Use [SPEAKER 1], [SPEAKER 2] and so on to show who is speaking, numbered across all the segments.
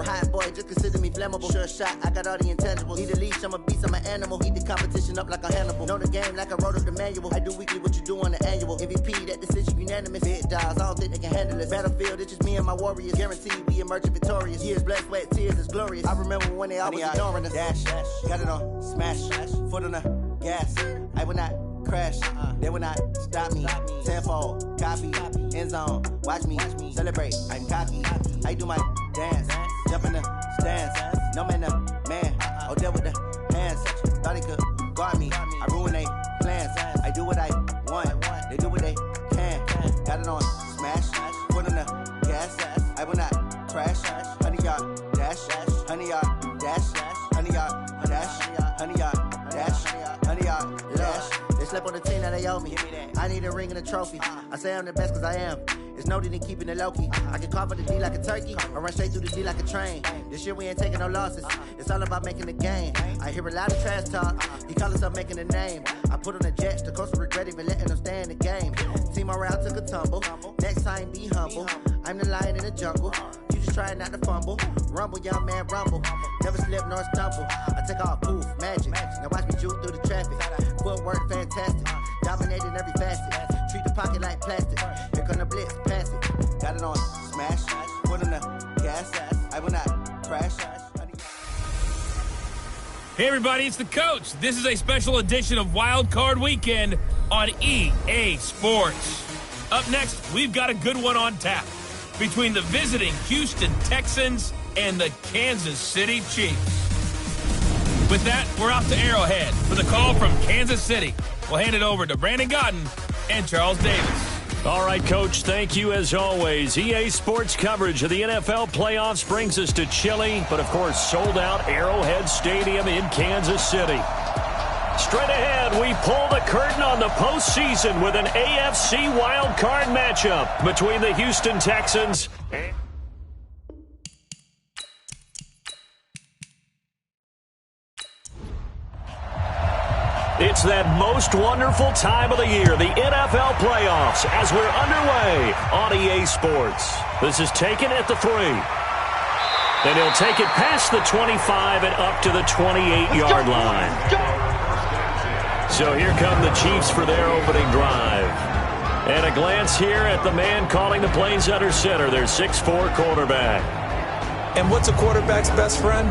[SPEAKER 1] general. Hot boy, just consider me flammable. Sure shot, I got all the intangibles. Need a leash, I'm a beast, I'm an animal. Heat the competition up like a Hannibal. Know the game like I wrote up the manual. I do weekly what you do on the annual. MVP, that decision unanimous. Big dogs, I don't think they can handle it. Battlefield, it's just me and my warriors. Guaranteed we emerging victorious. Years, blood, sweat, tears, is glorious. I remember when they always ignoring us. Dash, got it on, smash, foot on the gas. I will not crash, they will not stop me. Tenfold, copy, end zone, watch me celebrate. I'm cocky, I do my dance, jump in the stands. No man, man, oh there with the hands. Thought he could guard me, I ruin they plans. I do what I want, they do what they can. Got it on, smash, foot on the gas. I will not crash, 100-yard dash, 100-yard dash, 100-yard dash, 100-yard dash, 100-yard dash. They slept on the team that they owe me. I need a ring and a trophy. I say I'm the best cause I am. It's noted in keeping it low-key. I can carve for the D like a turkey or run straight through the D like a train. This year we ain't taking no losses. It's all about making the game. I hear a lot of trash talk. He call himself making a name. I put on the Jets. The coach will regret even letting them stay in the game. Team morale took a tumble. Next time be humble. I'm the lion in the jungle. You just trying not to fumble. Rumble, young man, rumble. Never slip nor stumble. I take off, poof, magic. Now watch me juke through the traffic. Footwork fantastic. Dominating every facet. Treat the pocket like plastic. Here come the blitz, pass it. Got it on, smash. Foot on the gas. I will not crash.
[SPEAKER 2] Hey everybody, it's the coach. This is a special edition of Wild Card Weekend on EA Sports. Up next, we've got a good one on tap between the visiting Houston Texans and the Kansas City Chiefs. With that, we're off to Arrowhead for the call from Kansas City. We'll hand it over to Brandon Godden and Charles Davis.
[SPEAKER 3] All right, Coach, thank you as always. EA Sports coverage of the NFL playoffs brings us to chilly, but of course sold out Arrowhead Stadium in Kansas City. Straight ahead, we pull the curtain on the postseason with an AFC wildcard matchup between the Houston Texans and... It's that most wonderful time of the year, the NFL playoffs, as we're underway on EA Sports. This is taken at the 3. And he'll take it past the 25 and up to the 28-yard line. So here come the Chiefs for their opening drive. And a glance here at the man calling the plays under center, their 6'4" quarterback.
[SPEAKER 4] And what's a quarterback's best friend?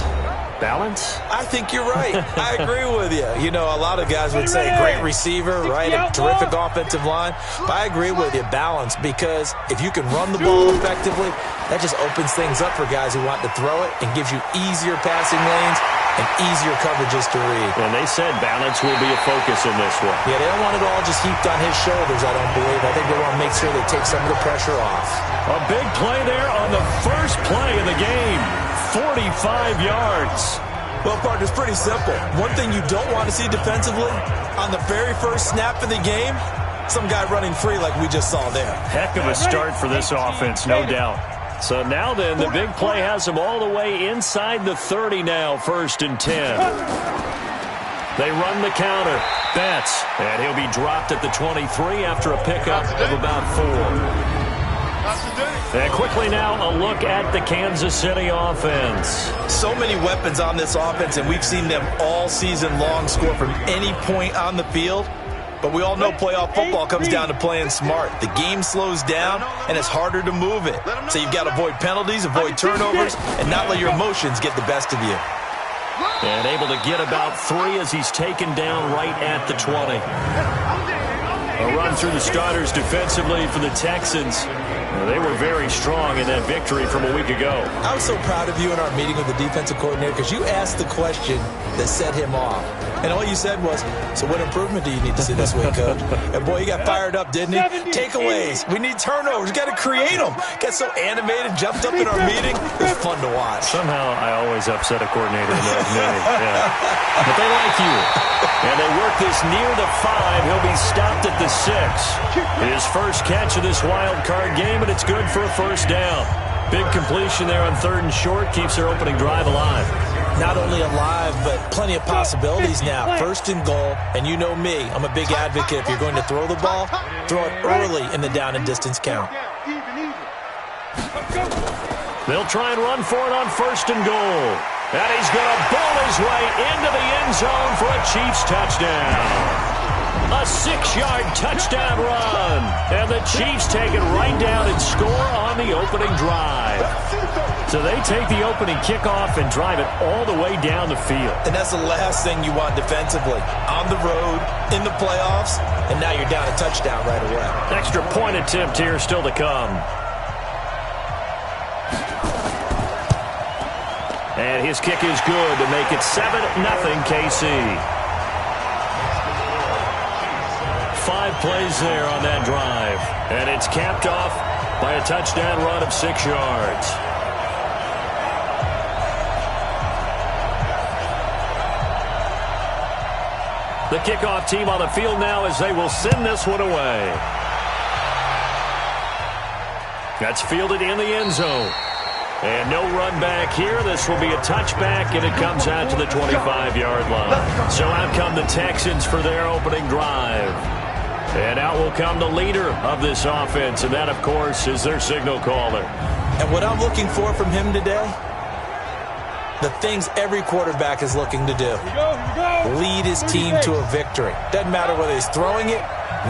[SPEAKER 3] Balance?
[SPEAKER 4] I think you're right. I agree with you. You know, a lot of guys would say great receiver, right? A terrific offensive line. But I agree with you, balance, because if you can run the ball effectively, that just opens things up for guys who want to throw it and gives you easier passing lanes and easier coverages to read.
[SPEAKER 3] And they said balance will be a focus in this one.
[SPEAKER 4] Yeah, they don't want it all just heaped on his shoulders, I don't believe. I think they want to make sure they take some of the pressure off.
[SPEAKER 3] A big play there on the first play of the game. 45 yards.
[SPEAKER 4] Well, partner, it's pretty simple. One thing you don't want to see defensively, on the very first snap of the game, some guy running free like we just saw there.
[SPEAKER 3] Heck of a start for this offense, no doubt. So now then, the big play has them all the way inside the 30 now, 1st and 10. They run the counter. Betts, and he'll be dropped at the 23 after a pickup of about 4. And quickly now, a look at the Kansas City offense.
[SPEAKER 4] So many weapons on this offense, and we've seen them all season long score from any point on the field. But we all know playoff football comes down to playing smart. The game slows down, and it's harder to move it. So you've got to avoid penalties, avoid turnovers, and not let your emotions get the best of you.
[SPEAKER 3] And able to get about 3 as he's taken down right at the 20. A run through the starters defensively for the Texans. They were very strong in that victory from a week ago.
[SPEAKER 4] I was so proud of you in our meeting with the defensive coordinator because you asked the question that set him off. And all you said was, so what improvement do you need to see this week, Coach? And boy, he got fired up, didn't he? Takeaways. We need turnovers. We got to create them. Got so animated, jumped up in our meeting. It was fun to watch.
[SPEAKER 3] Somehow I always upset a coordinator in that meeting. Yeah. But they like you. And they work this near the 5. He'll be stopped at the 6. His first catch of this wild card game, and it's good for a first down. Big completion there on 3rd and short keeps their opening drive alive.
[SPEAKER 4] Not only alive, but plenty of possibilities now. 1st and goal, and you know me, I'm a big advocate. If you're going to throw the ball, throw it early in the down and distance count.
[SPEAKER 3] They'll try and run for it on 1st and goal. And he's going to bowl his way into the end zone for a Chiefs touchdown. A 6-yard touchdown run. And the Chiefs take it right down and score on the opening drive. So they take the opening kickoff and drive it all the way down the field.
[SPEAKER 4] And that's the last thing you want defensively. On the road, in the playoffs, and now you're down a touchdown right away.
[SPEAKER 3] Extra point attempt here still to come. And his kick is good to make it 7-0 KC. 5 plays there on that drive. And it's capped off by a touchdown run of 6 yards. The kickoff team on the field now as they will send this one away. That's fielded in the end zone. And no run back here. This will be a touchback, and it comes out to the 25-yard line. So out come the Texans for their opening drive. And out will come the leader of this offense, and that, of course, is their signal caller.
[SPEAKER 4] And what I'm looking for from him today, the things every quarterback is looking to do. Lead his team to a victory. Doesn't matter whether he's throwing it,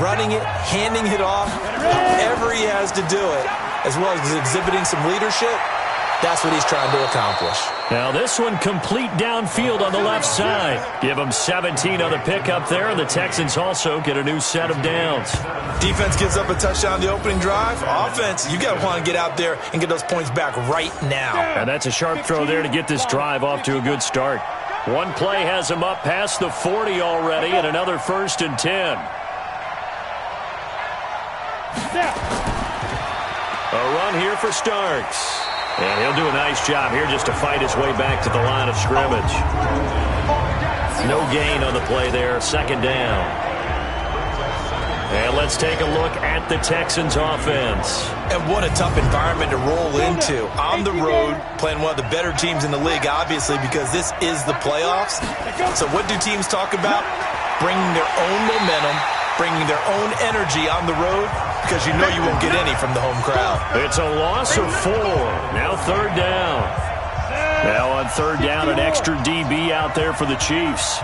[SPEAKER 4] running it, handing it off, however he has to do it, as well as exhibiting some leadership. That's what he's trying to accomplish.
[SPEAKER 3] Now this one complete downfield on the left side. Give them 17 on the pickup there, and the Texans also get a new set of downs.
[SPEAKER 4] Defense gives up a touchdown on the opening drive. Offense, you got to want to get out there and get those points back right now.
[SPEAKER 3] And that's a sharp throw there to get this drive off to a good start. One play has him up past the 40 already, and another 1st and 10. A run here for Starks. And he'll do a nice job here just to fight his way back to the line of scrimmage. No gain on the play there, 2nd down. And let's take a look at the Texans offense.
[SPEAKER 4] And what a tough environment to roll into. On the road, playing one of the better teams in the league, obviously, because this is the playoffs. So what do teams talk about? Bringing their own momentum, bringing their own energy on the road, because you know you won't get any from the home crowd.
[SPEAKER 3] It's a loss of 4. Now 3rd down. Now on 3rd down, an extra DB out there for the Chiefs.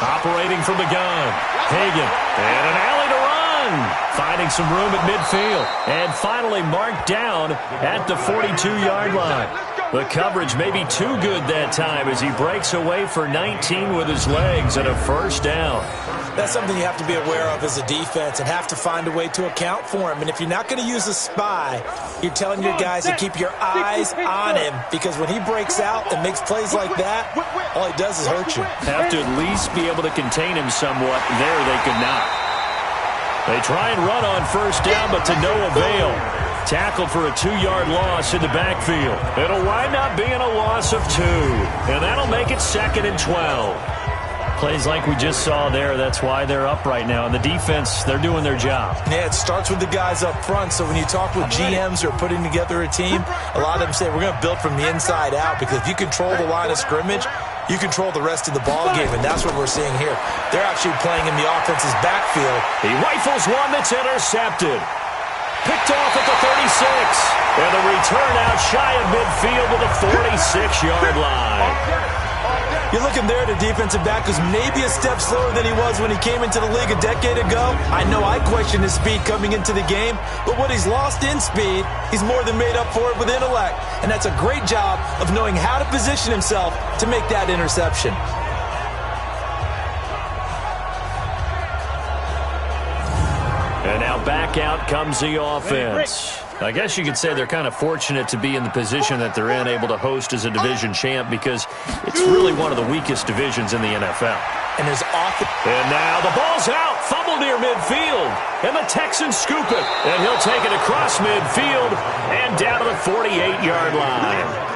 [SPEAKER 3] Operating from the gun. Hagan. And an alley to run. Finding some room at midfield. And finally marked down at the 42-yard line. The coverage may be too good that time as he breaks away for 19 with his legs and a 1st down.
[SPEAKER 4] That's something you have to be aware of as a defense and have to find a way to account for him. And if you're not going to use a spy, you're telling your guys to keep your eyes on him, because when he breaks out and makes plays like that, all he does is hurt you.
[SPEAKER 3] Have to at least be able to contain him somewhat. There they could not. They try and run on 1st down, but to no avail. Tackled for a 2-yard loss in the backfield. It'll wind up being a loss of 2. And that'll make it 2nd and 12. Plays like we just saw there, that's why they're up right now. And the defense, they're doing their job.
[SPEAKER 4] Yeah, it starts with the guys up front. So when you talk with GMs who are putting together a team, a lot of them say we're going to build from the inside out, because if you control the line of scrimmage, you control the rest of the ball game, and that's what we're seeing here. They're actually playing in the offense's backfield.
[SPEAKER 3] He rifles one that's intercepted. Picked off at the 36. And the return out shy of midfield to the 46-yard line.
[SPEAKER 4] You're looking there at a defensive back who's maybe a step slower than he was when he came into the league a decade ago. I know I questioned his speed coming into the game, but what he's lost in speed, he's more than made up for it with intellect. And that's a great job of knowing how to position himself to make that interception.
[SPEAKER 3] And now back out comes the offense. I guess you could say they're kind of fortunate to be in the position that they're in, able to host as a division champ, because it's really one of the weakest divisions in the NFL.
[SPEAKER 4] And there's often...
[SPEAKER 3] And now the ball's out. Fumble near midfield. And the Texans scoop it. And he'll take it across midfield and down to the 48-yard line.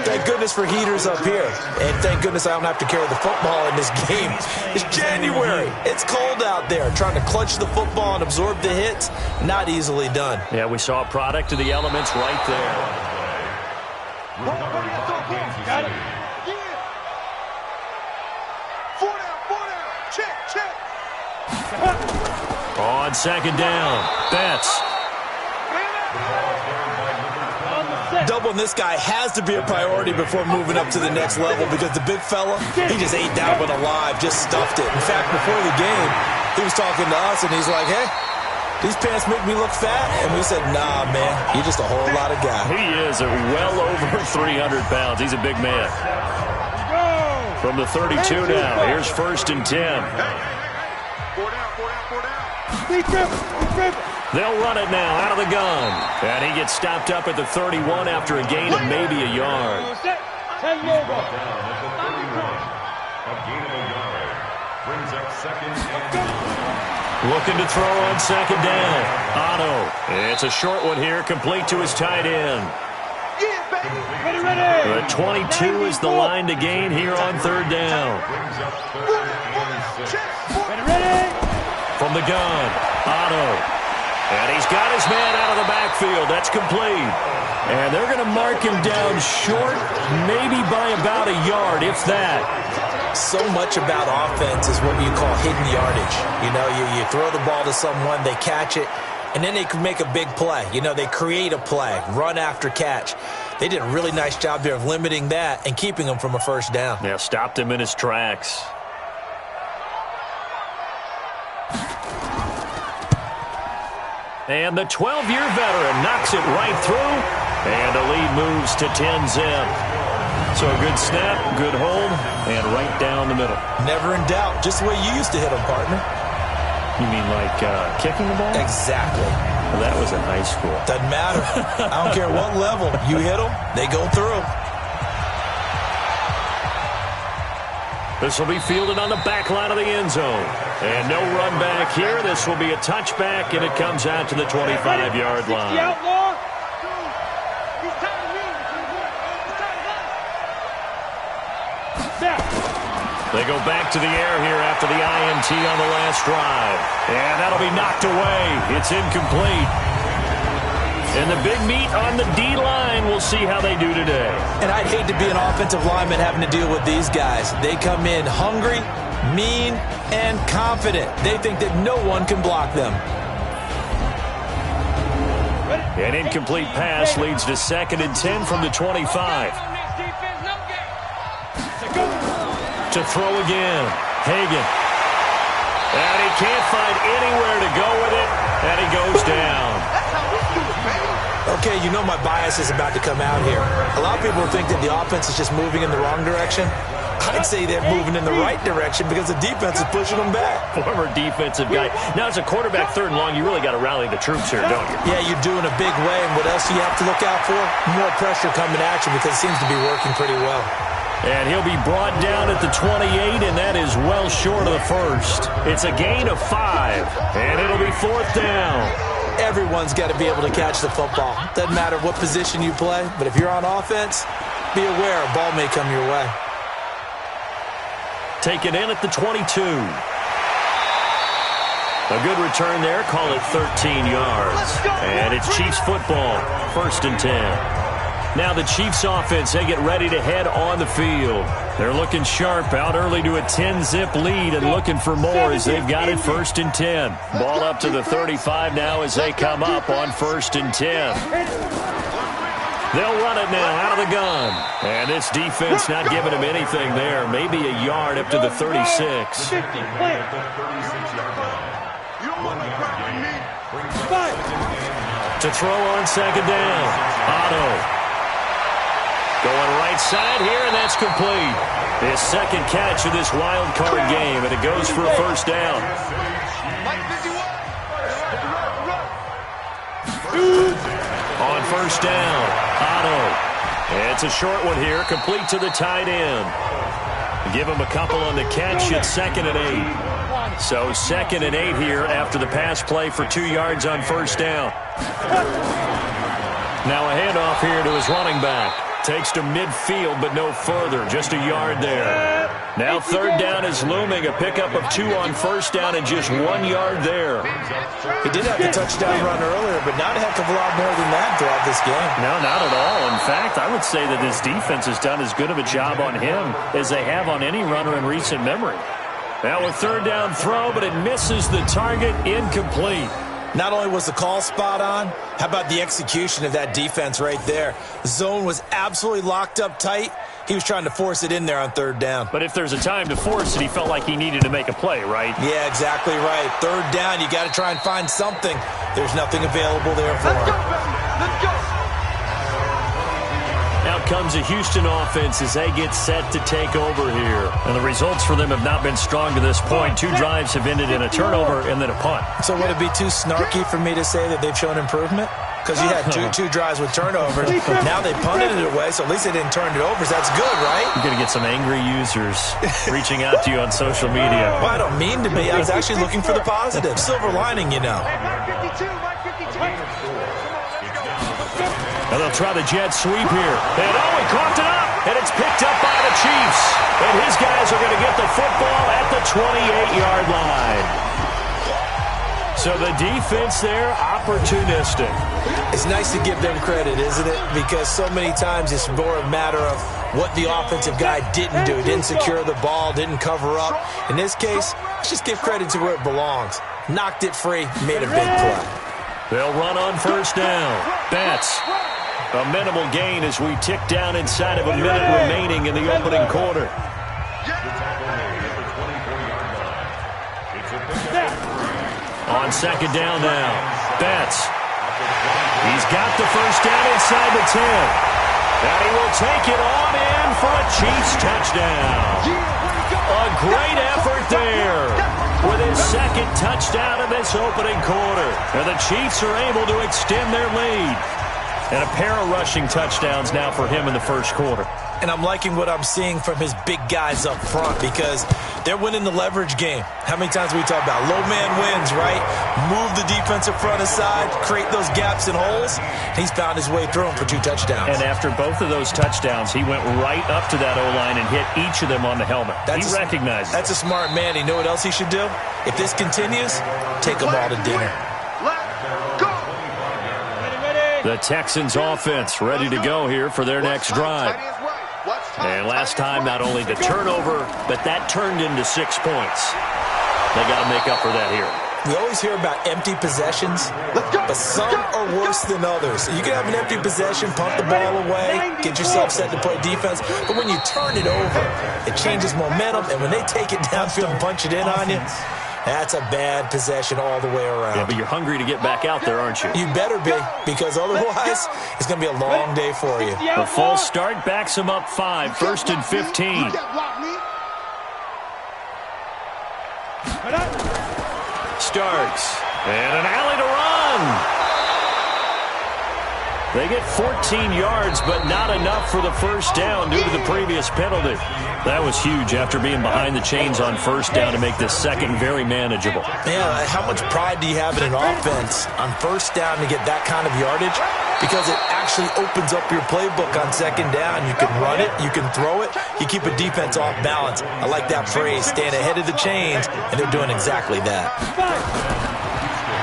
[SPEAKER 4] Thank goodness for heaters up here. And thank goodness I don't have to carry the football in this game. It's January. It's cold out there. Trying to clutch the football and absorb the hits, not easily done.
[SPEAKER 3] Yeah, we saw a product of the elements right there.
[SPEAKER 5] Got it. Four down. Check.
[SPEAKER 3] On On second down, Betts.
[SPEAKER 4] Doubling this guy has to be a priority before moving up to the next level because the big fella, he just ate that one alive, just stuffed it. In fact, before the game, he was talking to us, and he's like, hey, these pants make me look fat. And we said, nah, man, you're just a whole lot of guy.
[SPEAKER 3] He is well over 300 pounds. He's a big man. From the 32 now, here's 1st and 10. They'll run it now out of the gun. And he gets stopped up at the 31 after a gain of maybe a yard. Looking to throw on second down. Otto. It's a short one here, complete to his tight end. The 22 is the line to gain here on 3rd down. From the gun, Otto. And he's got his man out of the backfield. That's complete. And they're going to mark him down short, maybe by about a yard, if that.
[SPEAKER 4] So much about offense is what you call hidden yardage. You know, you throw the ball to someone, they catch it, and then they can make a big play. You know, they create a play, run after catch. They did a really nice job there of limiting that and keeping him from a 1st down.
[SPEAKER 3] Yeah, stopped him in his tracks. And the 12-year veteran knocks it right through, and the lead moves to 10-zip. So a good snap, good hold, and right down the middle.
[SPEAKER 4] Never in doubt. Just the way you used to hit them, partner.
[SPEAKER 3] You mean like kicking the ball?
[SPEAKER 4] Exactly.
[SPEAKER 3] Well, that was in high school.
[SPEAKER 4] Doesn't matter. I don't care what level. You hit them, they go through.
[SPEAKER 3] This will be fielded on the back line of the end zone. And no run back here. This will be a touchback, and it comes out to the 25-yard line. They go back to the air here after the INT on the last drive. And that'll be knocked away. It's incomplete. And the big meat on the D-line, we'll see how they do today.
[SPEAKER 4] And I'd hate to be an offensive lineman having to deal with these guys. They come in hungry, mean, and confident. They think that no one can block them.
[SPEAKER 3] An incomplete pass leads to 2nd and 10 from the 25. To throw again, Hagan. And he can't find anywhere to go with it, and he goes down.
[SPEAKER 4] Okay, you know my bias is about to come out here. A lot of people think that the offense is just moving in the wrong direction. I'd say they're moving in the right direction because the defense is pushing them back.
[SPEAKER 3] Former defensive guy. Now, as a quarterback 3rd and long, you really got to rally the troops here, don't you?
[SPEAKER 4] Yeah, you're doing a big way, and what else do you have to look out for? More pressure coming at you because it seems to be working pretty well.
[SPEAKER 3] And he'll be brought down at the 28, and that is well short of the 1st. It's a gain of 5, and it'll be 4th down.
[SPEAKER 4] Everyone's got to be able to catch the football. Doesn't matter what position you play, but if you're on offense, be aware a ball may come your way.
[SPEAKER 3] Taken in at the 22. A good return there. Call it 13 yards. And it's Chiefs football. 1st and 10. Now the Chiefs offense, they get ready to head on the field. They're looking sharp out early to a 10-zip lead and looking for more as they've got it 1st and 10. Ball up to the 35 now as they come up on 1st and 10. They'll run it now out of the gun. And this defense not giving them anything there. Maybe a yard up to the 36. To throw on second down. Otto. Going right side here, and that's complete. His 2nd catch of this wild card game, and it goes for a 1st down. On 1st down, Otto. It's a short one here, complete to the tight end. Give him a couple on the catch at 2nd and 8. So 2nd and 8 here after the pass play for 2 yards on 1st down. Now a handoff here to his running back. Takes to midfield, but no further. Just a yard there. Now 3rd down is looming. A pickup of 2 on 1st down and just 1 yard there.
[SPEAKER 4] He did have the touchdown run earlier, but not a heck of a lot more than that throughout this game.
[SPEAKER 3] No, not at all. In fact, I would say that this defense has done as good of a job on him as they have on any runner in recent memory. Now a third down throw, but it misses the target, incomplete.
[SPEAKER 4] Not only was the call spot on, how about the execution of that defense right there? The zone was absolutely locked up tight. He was trying to force it in there on third down.
[SPEAKER 3] But if there's a time to force it, he felt like he needed to make a play, right?
[SPEAKER 4] Yeah, exactly right. Third down, you got to try and find something. There's nothing available there for him.
[SPEAKER 1] Let's go.
[SPEAKER 3] Out comes a Houston offense as they get set to take over here. And the results for them have not been strong to this point. 2 drives have ended in a turnover and then a punt.
[SPEAKER 4] So would it be too snarky for me to say that they've shown improvement? Because you had two drives with turnovers. Now they punted it away, so at least they didn't turn it over. So that's good, right?
[SPEAKER 3] You're going to get some angry users reaching out to you on social media.
[SPEAKER 4] Well, I don't mean to be. I was actually looking for the positive. Silver lining, you know.
[SPEAKER 3] And they'll try the jet sweep here. And he caught it up. And it's picked up by the Chiefs. And his guys are going to get the football at the 28-yard line. So the defense there, opportunistic.
[SPEAKER 4] It's nice to give them credit, isn't it? Because so many times it's more a matter of what the offensive guy didn't do. Didn't secure the ball, didn't cover up. In this case, let's just give credit to where it belongs. Knocked it free, made a big play.
[SPEAKER 3] They'll run on first down. Betts. A minimal gain as we tick down inside of a minute remaining in the opening quarter. On second down now, Betts. He's got the first down inside the 10. And he will take it on in for a Chiefs touchdown. A great effort there with his second touchdown in this opening quarter. And the Chiefs are able to extend their lead. And a pair of rushing touchdowns now for him in the first quarter.
[SPEAKER 4] And I'm liking what I'm seeing from his big guys up front because they're winning the leverage game. How many times we talk about low man wins, right? Move the defensive front aside, create those gaps and holes. He's found his way through them for 2 touchdowns.
[SPEAKER 3] And after both of those touchdowns, he went right up to that O-line and hit each of them on the helmet. He recognizes it.
[SPEAKER 4] That's a smart man. You know what else he should do? If this continues, take them all to dinner.
[SPEAKER 3] The Texans offense ready to go here for their next drive. And last time, not only the turnover, but that turned into 6 points. They got to make up for that here.
[SPEAKER 4] We always hear about empty possessions, but some are worse than others. You can have an empty possession, pump the ball away, get yourself set to play defense, but when you turn it over, it changes momentum, and when they take it downfield and punch it in on you, that's a bad possession all the way around.
[SPEAKER 3] Yeah, but you're hungry to get back out there, aren't you?
[SPEAKER 4] You better be, because otherwise it's going to be a long day for you.
[SPEAKER 3] The false start backs him up 5, first and 15. Starks, and an alley to run. They get 14 yards, but not enough for the first down due to the previous penalty. That was huge after being behind the chains on first down to make this second very manageable.
[SPEAKER 4] Yeah, how much pride do you have in an offense on first down to get that kind of yardage? Because it actually opens up your playbook on second down. You can run it, you can throw it, you keep a defense off balance. I like that phrase, staying ahead of the chains, and they're doing exactly that.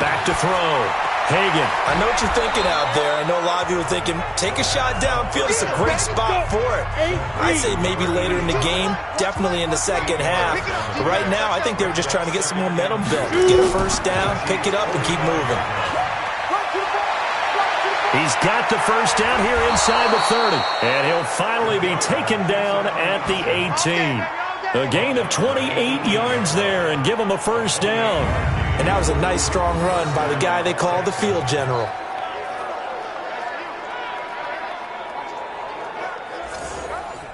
[SPEAKER 3] Back to throw. Hagan.
[SPEAKER 4] I know what you're thinking out there. I know a lot of you are thinking, take a shot downfield. It's a great spot for it. I'd say maybe later in the game, definitely in the second half. But right now, I think they were just trying to get some momentum built. Get a first down, pick it up, and keep moving.
[SPEAKER 3] He's got the first down here inside the 30. And he'll finally be taken down at the 18. A gain of 28 yards there and give him a first down.
[SPEAKER 4] And that was a nice, strong run by the guy they call the field general.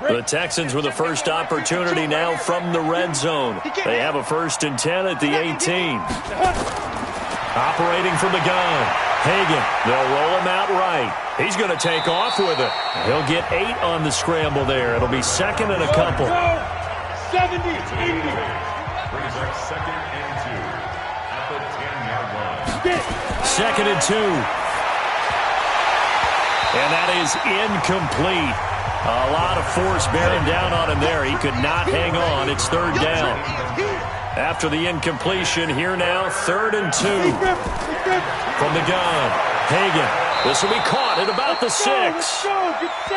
[SPEAKER 3] The Texans with the first opportunity now from the red zone. They have a 1st and 10 at the 18. Operating from the gun. Hagan, they'll roll him out right. He's going to take off with it. He'll get 8 on the scramble there. It'll be second and a couple.
[SPEAKER 5] 70, 80.
[SPEAKER 3] Second and 2. And that is incomplete. A lot of force bearing down on him there. He could not hang on. It's 3rd down. After the incompletion, here now, 3rd and 2. From the gun, Hagan. This will be caught at about the 6.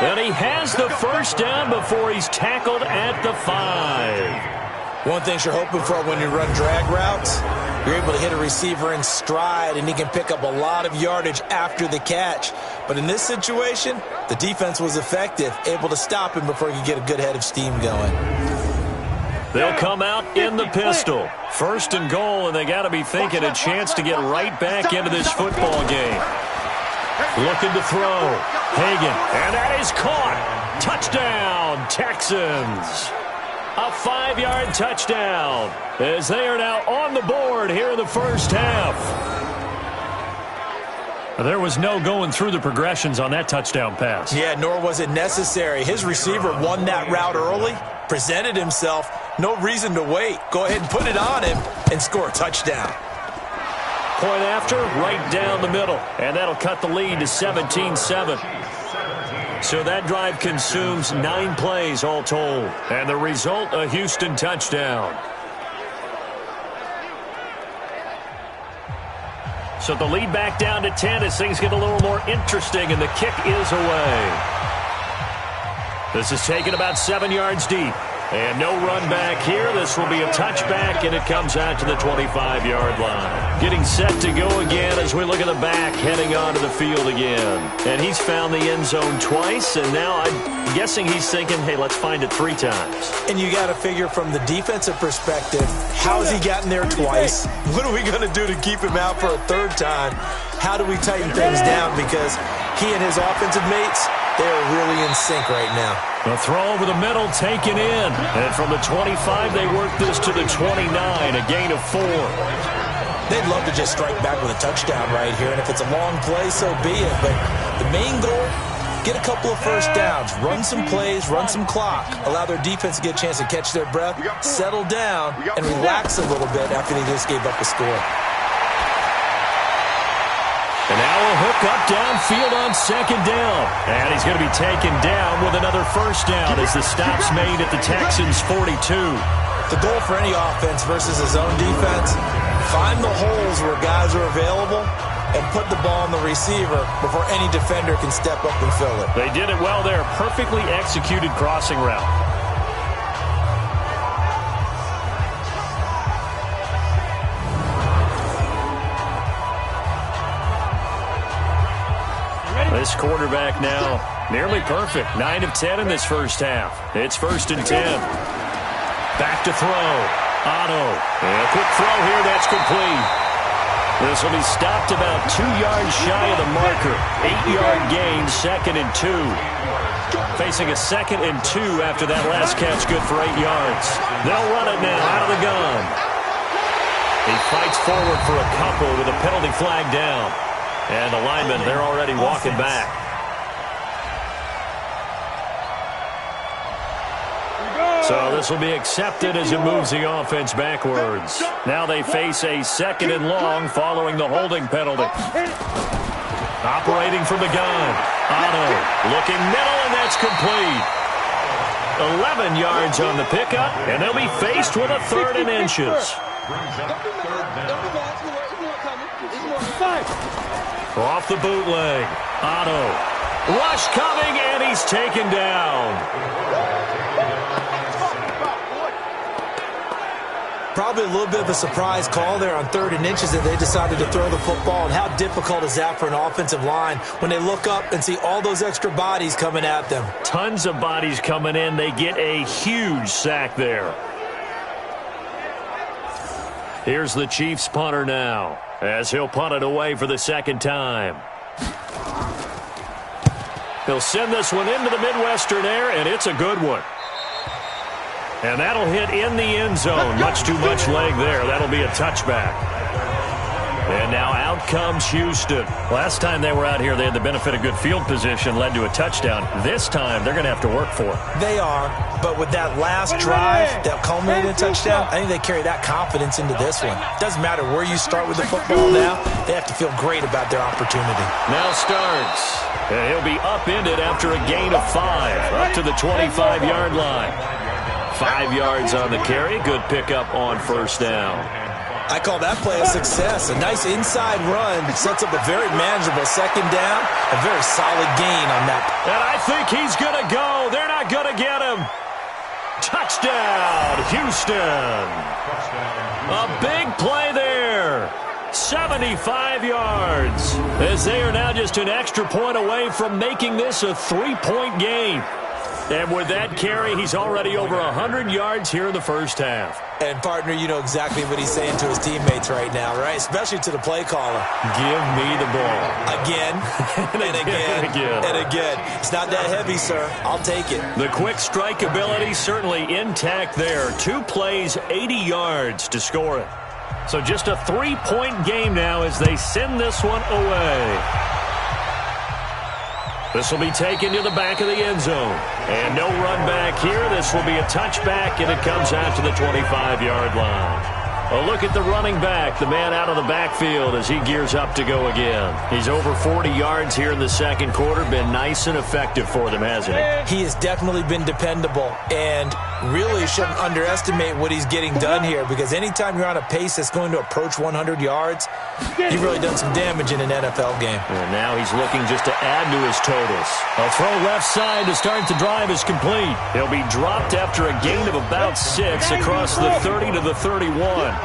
[SPEAKER 3] And he has the first down before he's tackled at the 5.
[SPEAKER 4] One thing you're hoping for when you run drag routes, you're able to hit a receiver in stride, and he can pick up a lot of yardage after the catch. But in this situation, the defense was effective, able to stop him before he could get a good head of steam going.
[SPEAKER 3] They'll come out in the pistol. First and goal, and they got to be thinking a chance to get right back into this football game. Looking to throw. Hagan, and that is caught. Touchdown, Texans. A 5-yard touchdown as they are now on the board here in the first half. There was no going through the progressions on that touchdown pass.
[SPEAKER 4] Yeah, nor was it necessary. His receiver won that route early, presented himself. No reason to wait. Go ahead and put it on him and score a touchdown.
[SPEAKER 3] Point after, right down the middle. And that'll cut the lead to 17-7. So that drive consumes 9 plays all told. And the result, a Houston touchdown. So the lead back down to 10 as things get a little more interesting, and the kick is away. This is taken about 7 yards deep. And no run back here. This will be a touchback, and it comes out to the 25-yard line. Getting set to go again as we look at the back, heading onto the field again. And he's found the end zone twice, and now I'm guessing he's thinking, hey, let's find it 3 times.
[SPEAKER 4] And you got to figure from the defensive perspective, how has he gotten there twice? What are we going to do to keep him out for a 3rd time? How do we tighten things down? Because he and his offensive mates, they are really in sync right now.
[SPEAKER 3] The throw over the middle taken in. And from the 25, they work this to the 29, a gain of 4.
[SPEAKER 4] They'd love to just strike back with a touchdown right here. And if it's a long play, so be it. But the main goal, get a couple of first downs, run some plays, run some clock, allow their defense to get a chance to catch their breath, settle down, and relax a little bit after they just gave up a score.
[SPEAKER 3] And now a hook up downfield on 2nd down. And he's going to be taken down with another first down as the stop's made at the Texans' 42.
[SPEAKER 4] The goal for any offense versus his own defense, find the holes where guys are available and put the ball on the receiver before any defender can step up and fill it.
[SPEAKER 3] They did it well there. Perfectly executed crossing route. This quarterback now nearly perfect. 9 of 10 in this first half. It's 1st and 10. Back to throw. Otto. And a quick throw here. That's complete. This will be stopped about 2 yards shy of the marker. 8-yard gain, 2nd and 2. Facing a 2nd and 2 after that last catch, good for 8 yards. They'll run it now out of the gun. He fights forward for a couple with a penalty flag down. And the linemen, they're already walking back. So this will be accepted as it moves the offense backwards. Now they face a 2nd and long following the holding penalty. Operating from the gun. Otto looking middle, and that's complete. 11 yards on the pickup, and they'll be faced with a 3rd and inches. Off the bootleg. Otto. Rush coming, and he's taken down.
[SPEAKER 4] Probably a little bit of a surprise call there on 3rd and inches that they decided to throw the football. And how difficult is that for an offensive line when they look up and see all those extra bodies coming at them?
[SPEAKER 3] Tons of bodies coming in. They get a huge sack there. Here's the Chiefs punter now, as he'll punt it away for the 2nd time. He'll send this one into the Midwestern air, and it's a good one. And that'll hit in the end zone. Much too much leg there. That'll be a touchback. And now out comes Houston. Last time they were out here, they had the benefit of good field position, led to a touchdown. This time, they're going to have to work for it.
[SPEAKER 4] They are, but with that last drive that culminated in a touchdown, I think they carry that confidence into this one. Doesn't matter where you start with the football now, they have to feel great about their opportunity.
[SPEAKER 3] Now starts, and he'll be upended after a gain of 5, up to the 25-yard line. 5 yards on the carry, good pickup on 1st down.
[SPEAKER 4] I call that play a success. A nice inside run sets up a very manageable 2nd down. A very solid gain on that.
[SPEAKER 3] And I think he's going to go. They're not going to get him. Touchdown, Houston. A big play there. 75 yards. As they are now just an extra point away from making this a 3-point game. And with that carry, he's already over 100 yards here in the first half.
[SPEAKER 4] And, partner, you know exactly what he's saying to his teammates right now, right? Especially to the play caller.
[SPEAKER 3] Give me the ball.
[SPEAKER 4] Again, and again, and again. It's not that heavy, sir. I'll take it.
[SPEAKER 3] The quick strike ability certainly intact there. 2 plays, 80 yards to score it. So just a 3-point game now as they send this one away. This will be taken to the back of the end zone. And no run back here. This will be a touchback, and it comes out to the 25-yard line. A look at the running back, the man out of the backfield as he gears up to go again. He's over 40 yards here in the second quarter. Been nice and effective for them, hasn't he?
[SPEAKER 4] He has definitely been dependable, and really shouldn't underestimate what he's getting done here, because anytime you're on a pace that's going to approach 100 yards, you've really done some damage in an NFL game.
[SPEAKER 3] And now he's looking just to add to his totals. A throw left side to start the drive is complete. He'll be dropped after a gain of about 6 across the 30 to the 31.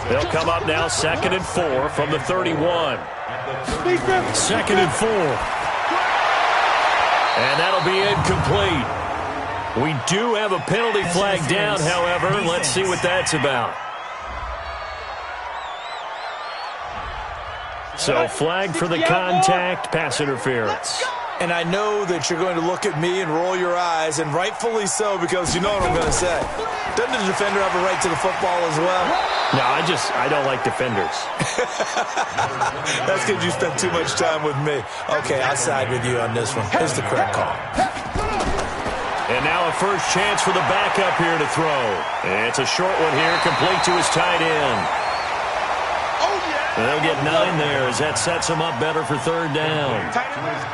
[SPEAKER 3] They'll come up now 2nd and 4 from the 31. 2nd and 4. And that'll be incomplete. We do have a penalty flag down, however. Let's see what that's about. So flag for the contact, pass interference.
[SPEAKER 4] And I know that you're going to look at me and roll your eyes, and rightfully so, because you know what I'm going to say. Doesn't the defender have a right to the football as well?
[SPEAKER 3] No, I don't like defenders.
[SPEAKER 4] That's because you spent too much time with me. Okay, I'll side with you on this one. Here's the correct call.
[SPEAKER 3] And now a first chance for the backup here to throw. And it's a short one here, complete to his tight end. And they'll get 9 there as that sets them up better for 3rd down.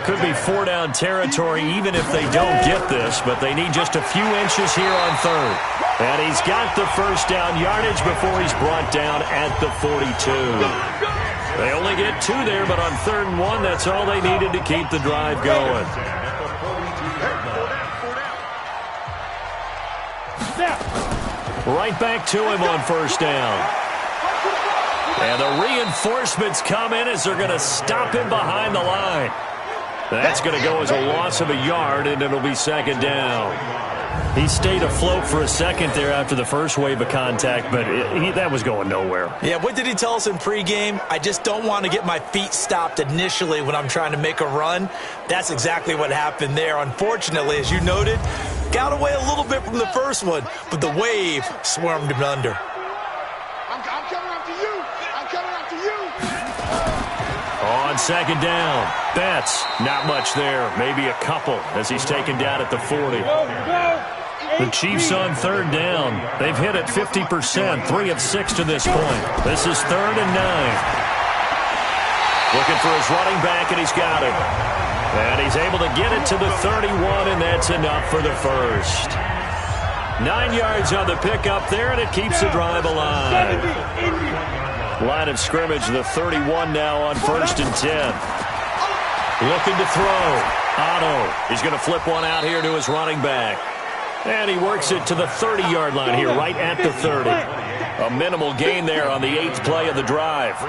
[SPEAKER 3] Could be 4-down territory even if they don't get this, but they need just a few inches here on 3rd. And he's got the first down yardage before he's brought down at the 42. They only get 2 there, but on 3rd and 1, that's all they needed to keep the drive going. Right back to him on 1st down. And the reinforcements come in as they're going to stop him behind the line. That's going to go as a loss of a yard, and it'll be 2nd down. He stayed afloat for a second there after the first wave of contact, but that was going nowhere.
[SPEAKER 4] Yeah, what did he tell us in pregame? I just don't want to get my feet stopped initially when I'm trying to make a run. That's exactly what happened there. Unfortunately, as you noted, got away a little bit from the first one, but the wave swarmed him under.
[SPEAKER 5] I'm coming up to you. I'm coming up to you.
[SPEAKER 3] On 2nd down, Betts, not much there, maybe a couple as he's taken down at the 40. The Chiefs on 3rd down. They've hit it 50%, 3 of 6 to this point. This is 3rd and 9. Looking for his running back, and he's got it. And he's able to get it to the 31, and that's enough for the first. 9 yards on the pickup there, and it keeps the drive alive. Line of scrimmage, the 31 now on 1st and 10. Looking to throw. Otto. He's going to flip one out here to his running back. And he works it to the 30-yard line here, right at the 30. A minimal gain there on the 8th play of the drive.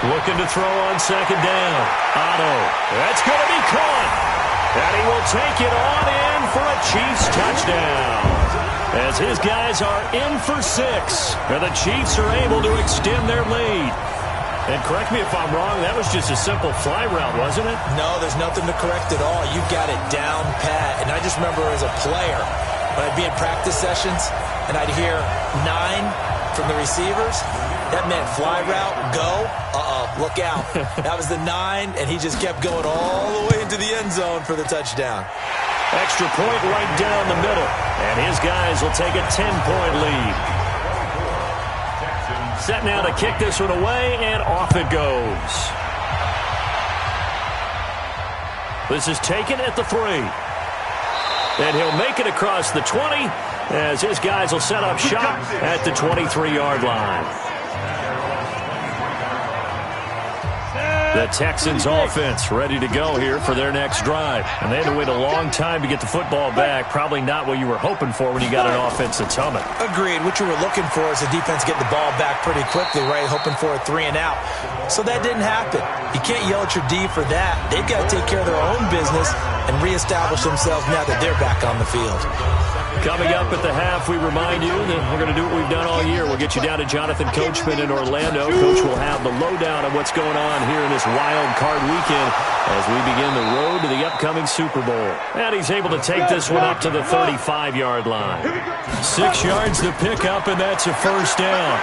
[SPEAKER 3] Looking to throw on 2nd down. Otto. That's going to be caught. And he will take it on in for a Chiefs touchdown. As his guys are in for 6. And the Chiefs are able to extend their lead. And correct me if I'm wrong, that was just a simple fly route, wasn't it?
[SPEAKER 4] No, there's nothing to correct at all. You got it down pat. And I just remember as a player, when I'd be in practice sessions and I'd hear 9 from the receivers, that meant fly route, go, look out. That was the 9, and he just kept going all the way into the end zone for the touchdown.
[SPEAKER 3] Extra point right down the middle. And his guys will take a 10-point lead. Set now to kick this one away, and off it goes. This is taken at the 3. And he'll make it across the 20 as his guys will set up shop at the 23-yard line. The Texans offense ready to go here for their next drive. And they had to wait a long time to get the football back. Probably not what you were hoping for when you got an offense that's humming.
[SPEAKER 4] Agreed. What you were looking for is the defense get the ball back pretty quickly, right? Hoping for a 3 and out. So that didn't happen. You can't yell at your D for that. They've got to take care of their own business and reestablish themselves now that they're back on the field.
[SPEAKER 3] Coming up at the half, we remind you that we're going to do what we've done all year. We'll get you down to Jonathan Coachman in Orlando. Coach will have the lowdown on what's going on here in this wild card weekend as we begin the road to the upcoming Super Bowl. And he's able to take this one up to the 35-yard line. 6 yards to pick up, and that's a first down.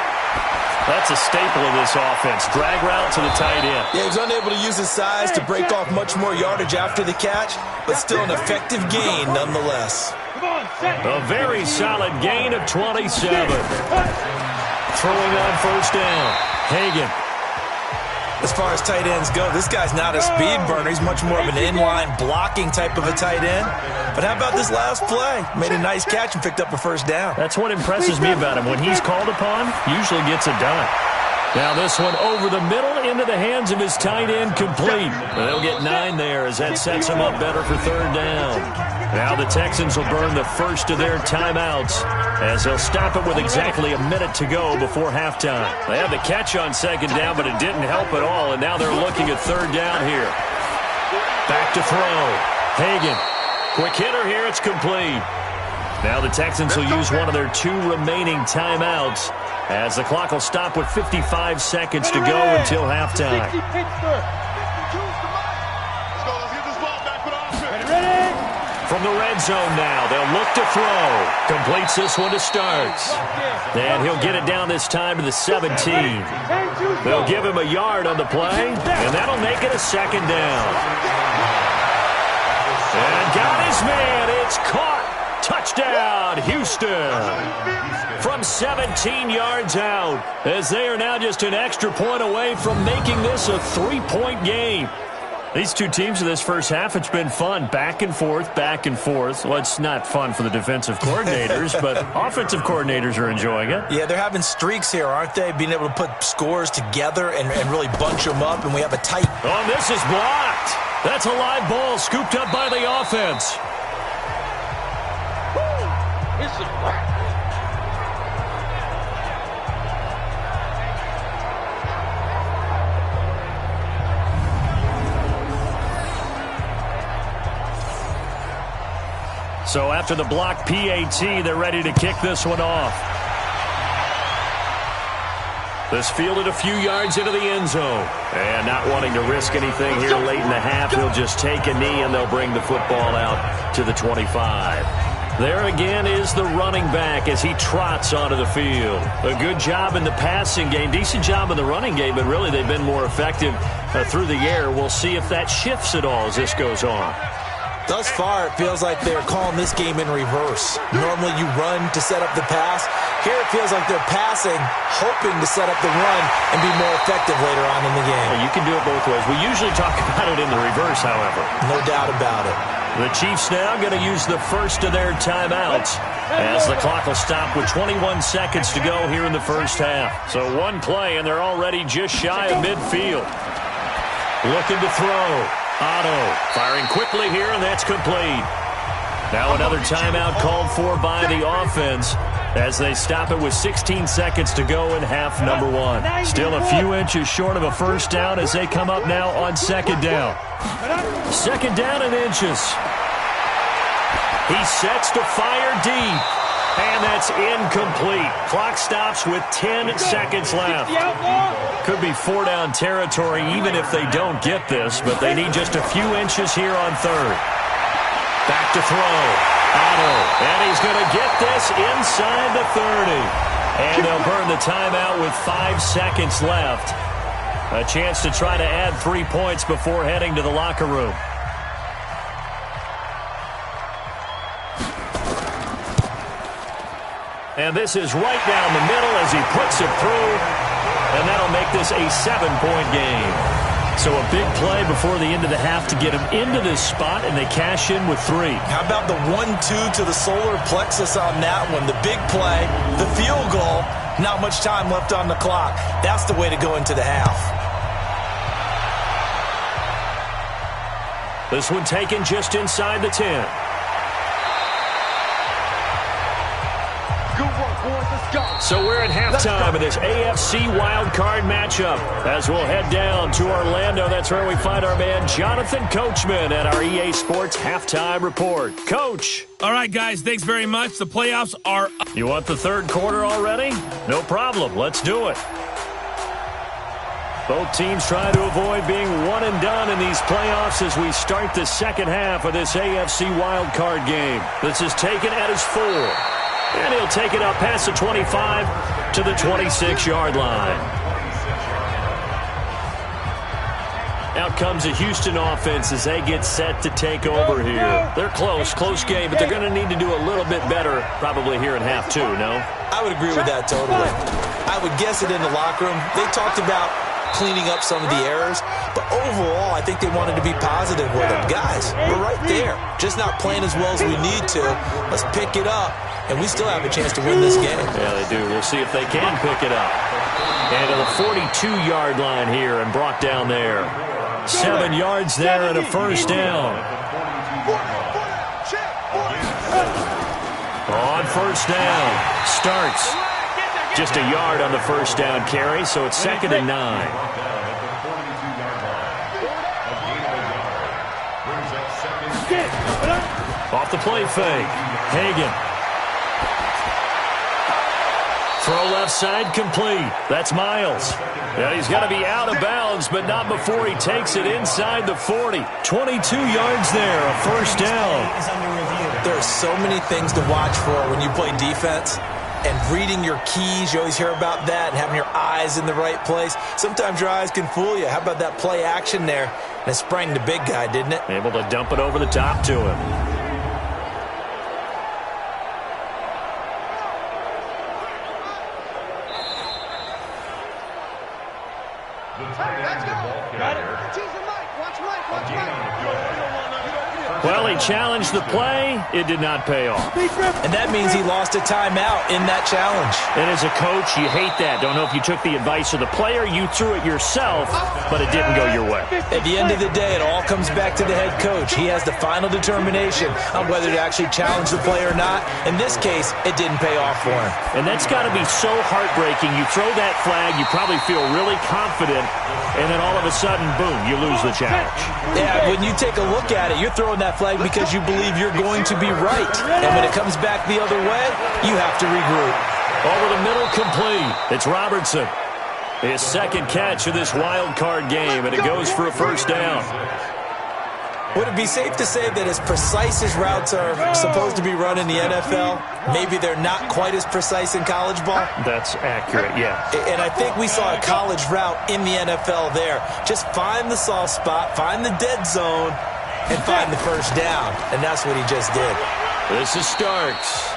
[SPEAKER 3] That's a staple of this offense. Drag route to the tight end.
[SPEAKER 4] Yeah, he was unable to use his size to break off much more yardage after the catch, but still an effective gain nonetheless.
[SPEAKER 3] A very solid gain of 27. Throwing on first down. Hagan.
[SPEAKER 4] As far as tight ends go, this guy's not a speed burner. He's much more of an inline blocking type of a tight end. But how about this last play? Made a nice catch and picked up a first down.
[SPEAKER 3] That's what impresses me about him. When he's called upon, usually gets it done. Now this one over the middle into the hands of his tight end, complete. They'll get 9 there as that sets him up better for third down. Now the Texans will burn the first of their timeouts as they'll stop it with exactly a minute to go before halftime. They had the catch on second down, but it didn't help at all, and now they're looking at third down here. Back to throw. Hagan. Quick hitter here. It's complete. Now the Texans will use one of their 2 remaining timeouts as the clock will stop with 55 seconds to go until halftime. From the red zone now, they'll look to throw. Completes this one to Starks. And he'll get it down this time to the 17. They'll give him a yard on the play, and that'll make it a second down. And got his man. It's caught. Touchdown, Houston. From 17 yards out, as they are now just an extra point away from making this a 3-point game. These two teams in this first half, it's been fun. Back and forth, back and forth. Well, it's not fun for the defensive coordinators, but offensive coordinators are enjoying it.
[SPEAKER 4] Yeah, they're having streaks here, aren't they? Being able to put scores together and really bunch them up, and we have a tight...
[SPEAKER 3] Oh, this is blocked. That's a live ball scooped up by the offense.
[SPEAKER 5] This is whack.
[SPEAKER 3] So after the block PAT, they're ready to kick this one off. This fielded a few yards into the end zone. And not wanting to risk anything here late in the half, he'll just take a knee and they'll bring the football out to the 25. There again is the running back as he trots onto the field. A good job in the passing game, decent job in the running game, but really they've been more effective through the air. We'll see if that shifts at all as this goes on.
[SPEAKER 4] Thus far, it feels like they're calling this game in reverse. Normally you run to set up the pass. Here it feels like they're passing, hoping to set up the run and be more effective later on in the game.
[SPEAKER 3] You can do it both ways. We usually talk about it in the reverse, however.
[SPEAKER 4] No doubt about it.
[SPEAKER 3] The Chiefs now going to use the first of their timeouts as the clock will stop with 21 seconds to go here in the first half. So one play, and they're already just shy of midfield. Looking to throw. Otto firing quickly here, and that's complete. Now another timeout called for by the offense as they stop it with 16 seconds to go in half number 1. Still a few inches short of a first down as they come up now on second down. Second down and inches. He sets to fire deep. And that's incomplete. Clock stops with 10 seconds left. Could be 4-down territory even if they don't get this, but they need just a few inches here on third. Back to throw. Otto. And he's going to get this inside the 30. And they'll burn the timeout with 5 seconds left. A chance to try to add 3 points before heading to the locker room. And this is right down the middle as he puts it through. And that'll make this a 7-point game. So a big play before the end of the half to get him into this spot, and they cash in with 3.
[SPEAKER 4] How about the 1-2 to the solar plexus on that one? The big play, the field goal, not much time left on the clock. That's the way to go into the half.
[SPEAKER 3] This one taken just inside the 10. So we're at halftime of this AFC wildcard matchup as we'll head down to Orlando. That's where we find our man Jonathan Coachman at our EA Sports Halftime Report. Coach.
[SPEAKER 2] All right, guys, thanks very much. The playoffs are up.
[SPEAKER 3] You want the third quarter already? No problem. Let's do it. Both teams try to avoid being one and done in these playoffs as we start the second half of this AFC wildcard game. This is taken at his 4. And he'll take it up past the 25 to the 26-yard line. Out comes the Houston offense as they get set to take over here. They're close game, but they're going to need to do a little bit better probably here in half 2, no?
[SPEAKER 4] I would agree with that totally. I would guess it in the locker room. They talked about cleaning up some of the errors, but overall, I think they wanted to be positive with them. Guys, we're right there. Just not playing as well as we need to. Let's pick it up, and we still have a chance to win this game.
[SPEAKER 3] Yeah, they do. We'll see if they can pick it up. And to the 42-yard line here and brought down there. 7 yards there and a first down. On first down, starts. Just a yard on the first down carry, so it's 2nd and 9. Off the play fake. Hagan. Throw left side complete. That's Miles. Yeah, he's got to be out of bounds, but not before he takes it inside the 40. 22 yards there, a first down.
[SPEAKER 4] There are so many things to watch for when you play defense. And reading your keys, you always hear about that, and having your eyes in the right place. Sometimes your eyes can fool you. How about that play action there? And it sprang the big guy, didn't it?
[SPEAKER 3] Able to dump it over the top to him. Well, he challenged the play. It did not pay off.
[SPEAKER 4] And that means he lost a timeout in that challenge.
[SPEAKER 3] And as a coach, you hate that. Don't know if you took the advice of the player. You threw it yourself, but it didn't go your way.
[SPEAKER 4] At the end of the day, it all comes back to the head coach. He has the final determination on whether to actually challenge the play or not. In this case, it didn't pay off for him.
[SPEAKER 3] And that's got to be so heartbreaking. You throw that flag, you probably feel really confident, and then all of a sudden, boom, you lose the challenge.
[SPEAKER 4] Yeah, when you take a look at it, you're throwing that flag because you believe you're going to be right. And when it comes back the other way, you have to regroup.
[SPEAKER 3] Over the middle, complete. It's Robertson. His second catch of this wild card game, and it goes for a first down.
[SPEAKER 4] Would it be safe to say that as precise as routes are supposed to be run in the NFL, maybe they're not quite as precise in college ball?
[SPEAKER 3] That's accurate, yeah.
[SPEAKER 4] And I think we saw a college route in the NFL there. Just find the soft spot, find the dead zone, and find the first down. And that's what he just did.
[SPEAKER 3] This is Starks.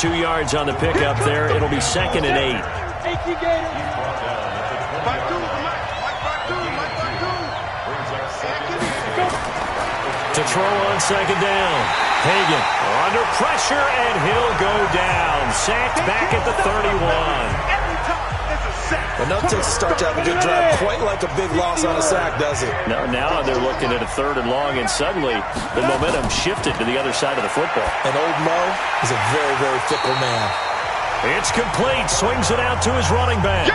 [SPEAKER 3] 2 yards on the pickup there. It'll be 2nd and 8. To throw on second down. Hagan under pressure, and he'll go down. Sacked back at the 31.
[SPEAKER 4] Well, no takes to start to have a good drive. Quite like a big loss on a sack, does it?
[SPEAKER 3] No, now they're looking at a 3rd and long, and suddenly the momentum shifted to the other side of the football.
[SPEAKER 4] And old Mo is a very, very fickle man.
[SPEAKER 3] It's complete. Swings it out to his running back.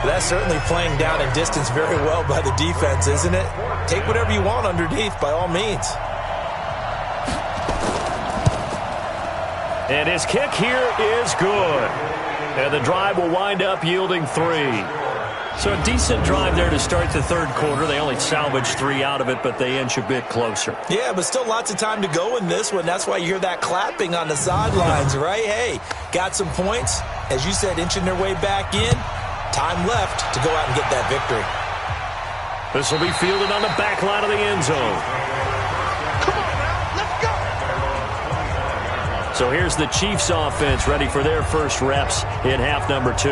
[SPEAKER 4] That's certainly playing down in distance very well by the defense, isn't it? Take whatever you want underneath, by all means.
[SPEAKER 3] And his kick here is good. And the drive will wind up yielding 3. So a decent drive there to start the third quarter. They only salvaged 3 out of it, but they inch a bit closer.
[SPEAKER 4] Yeah, but still lots of time to go in this one. That's why you hear that clapping on the sidelines, right? Hey, got some points. As you said, inching their way back in. Time left to go out and get that victory.
[SPEAKER 3] This will be fielded on the back line of the end zone.
[SPEAKER 5] Come on now, let's go.
[SPEAKER 3] So here's the Chiefs offense ready for their first reps in half number 2.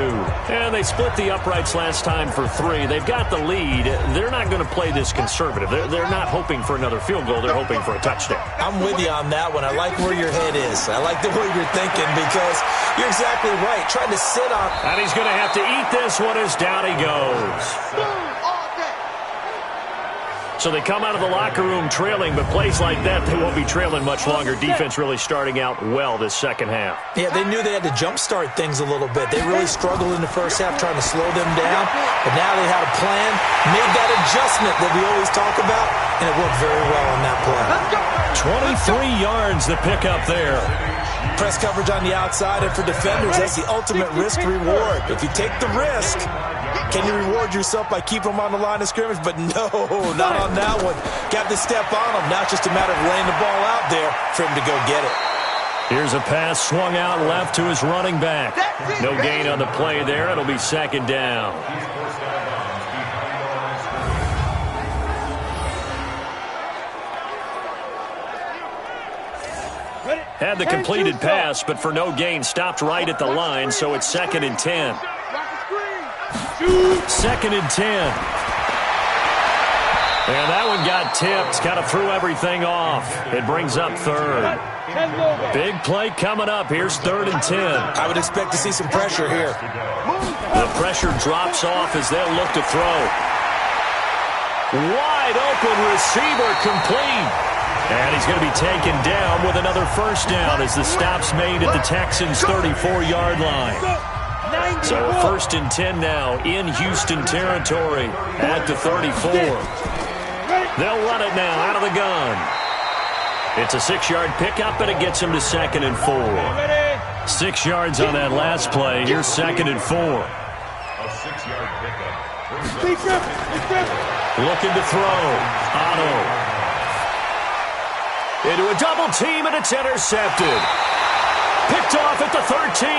[SPEAKER 3] And they split the uprights last time for 3. They've got the lead. They're not going to play this conservative. They're not hoping for another field goal. They're hoping for a touchdown.
[SPEAKER 4] I'm with you on that one. I like where your head is. I like the way you're thinking because you're exactly right. Trying to sit on.
[SPEAKER 3] And he's going to have to eat this one as down he goes. So they come out of the locker room trailing, but plays like that, they won't be trailing much longer. Defense really starting out well this second half.
[SPEAKER 4] Yeah, they knew they had to jumpstart things a little bit. They really struggled in the first half trying to slow them down, but now they had a plan, made that adjustment that we always talk about, and it worked very well on that play.
[SPEAKER 3] 23 yards to pick up there.
[SPEAKER 4] Press coverage on the outside, and for defenders, that's the ultimate risk-reward. If you take the risk, can you reward yourself by keeping them on the line of scrimmage? But no, not on that one. Got to step on them. Now it's just a matter of laying the ball out there for him to go get it.
[SPEAKER 3] Here's a pass swung out left to his running back. No gain on the play there. It'll be second down. Had the completed pass, but for no gain, stopped right at the line, so it's 2nd and 10. 2nd and 10. And that one got tipped, kind of threw everything off. It brings up 3rd. Big play coming up. Here's 3rd and 10.
[SPEAKER 4] I would expect to see some pressure here.
[SPEAKER 3] The pressure drops off as they'll look to throw. Wide open receiver complete. And he's going to be taken down with another first down as the stop's made at the Texans' 34-yard line. So a 1st and 10 now in Houston territory at the 34. They'll run it now out of the gun. It's a 6-yard pickup, and it gets him to 2nd and 4. 6 yards on that last play. Here's 2nd and 4. Looking to throw. Otto. Into a double team, and it's intercepted. Picked off at the 13.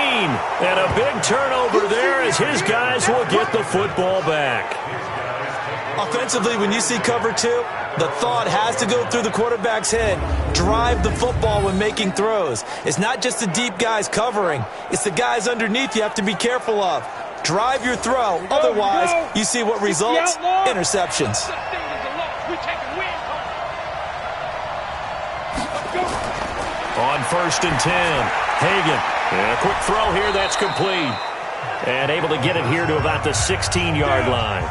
[SPEAKER 3] And a big turnover there as his guys will get the football back.
[SPEAKER 4] Offensively, when you see cover 2, the thought has to go through the quarterback's head. Drive the football when making throws. It's not just the deep guys covering. It's the guys underneath you have to be careful of. Drive your throw. Otherwise, you see what results? Interceptions.
[SPEAKER 3] On 1st and 10, Hagan. And a quick throw here, that's complete. And able to get it here to about the 16-yard line.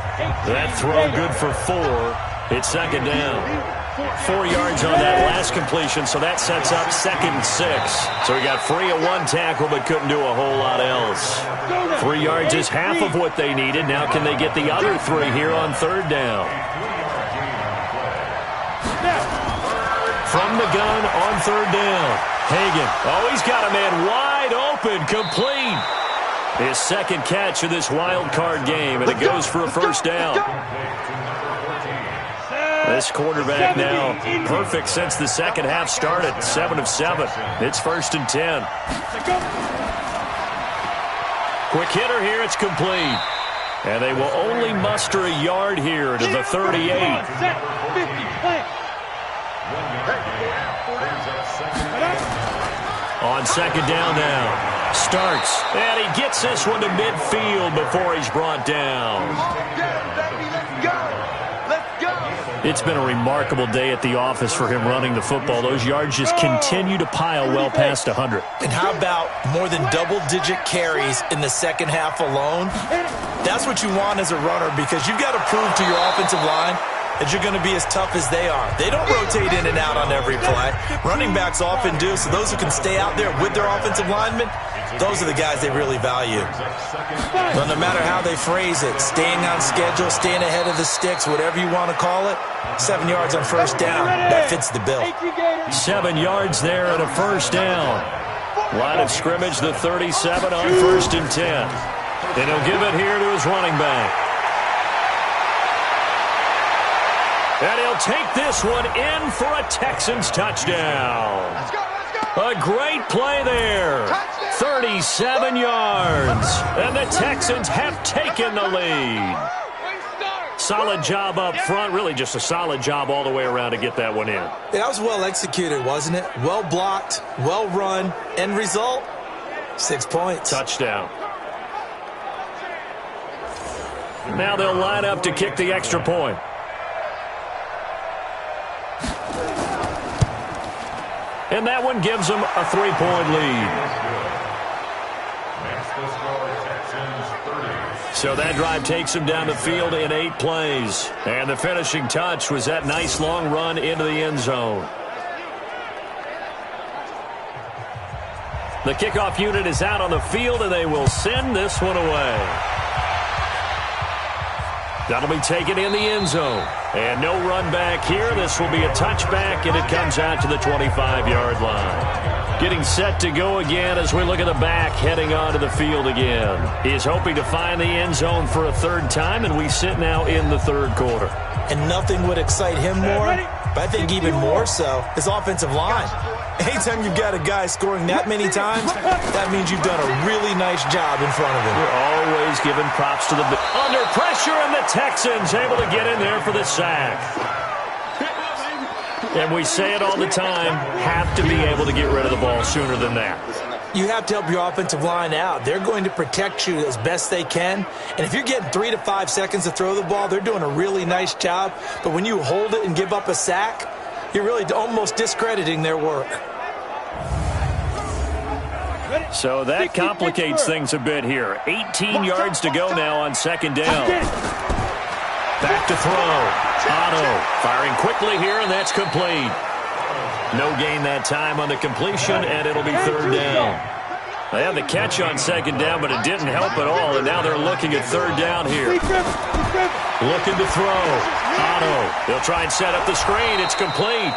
[SPEAKER 3] That throw good for 4. It's 2nd down. 4 yards on that last completion, so that sets up 2nd and 6. So he got free of 1 tackle but couldn't do a whole lot else. 3 yards is half of what they needed. Now can they get the other 3 here on 3rd down? From the gun on 3rd down. Hagan. Oh, he's got a man wide open, complete. His 2nd catch of this wild card game, and it goes for a 1st down. This quarterback now perfect since the second half started. 7 of 7. It's 1st and 10. Quick hitter here. It's complete. And they will only muster a yard here to the 38. On 2nd down now. Starks. And he gets this one to midfield before he's brought down. It's been a remarkable day at the office for him running the football. Those yards just continue to pile well past 100.
[SPEAKER 4] And how about more than double-digit carries in the second half alone? That's what you want as a runner, because you've got to prove to your offensive line that you're going to be as tough as they are. They don't rotate in and out on every play. Running backs often do, so those who can stay out there with their offensive linemen, those are the guys they really value. But no matter how they phrase it, staying on schedule, staying ahead of the sticks, whatever you want to call it, 7 yards on 1st down, that fits the bill.
[SPEAKER 3] 7 yards there and a 1st down. Line of scrimmage, the 37 on 1st and 10. And he'll give it here to his running back. And he'll take this one in for a Texans touchdown.
[SPEAKER 5] Let's go.
[SPEAKER 3] A great play there. 37 yards. And the Texans have taken the lead. Solid job up front. Really just a solid job all the way around to get that one in.
[SPEAKER 4] That was well executed, wasn't it? Well blocked, well run. End result, 6 points.
[SPEAKER 3] Touchdown. Now they'll line up to kick the extra point. And that one gives them a 3-point lead. So that drive takes him down the field in 8 plays. And the finishing touch was that nice long run into the end zone. The kickoff unit is out on the field, and they will send this one away. That'll be taken in the end zone. And no run back here. This will be a touchback, and it comes out to the 25-yard line. Getting set to go again as we look at the back heading onto the field again. He's hoping to find the end zone for a third time, and we sit now in the third quarter.
[SPEAKER 4] And nothing would excite him more, but I think even more so, his offensive line. Anytime you've got a guy scoring that many times, that means you've done a really nice job in front of him.
[SPEAKER 3] We're always giving props to the under pressure, and the Texans able to get in there for the sack. And we say it all the time, have to be able to get rid of the ball sooner than that.
[SPEAKER 4] You have to help your offensive line out. They're going to protect you as best they can. And if you're getting 3 to 5 seconds to throw the ball, they're doing a really nice job. But when you hold it and give up a sack, you're really almost discrediting their work.
[SPEAKER 3] So that complicates things a bit here. 18 yards to go now on second down. Back to throw. Otto firing quickly here, and that's complete. No gain that time on the completion, and it'll be third down. They had the catch on second down, but it didn't help at all, and now they're looking at third down here. Looking to throw. Otto, he'll try and set up the screen. It's complete.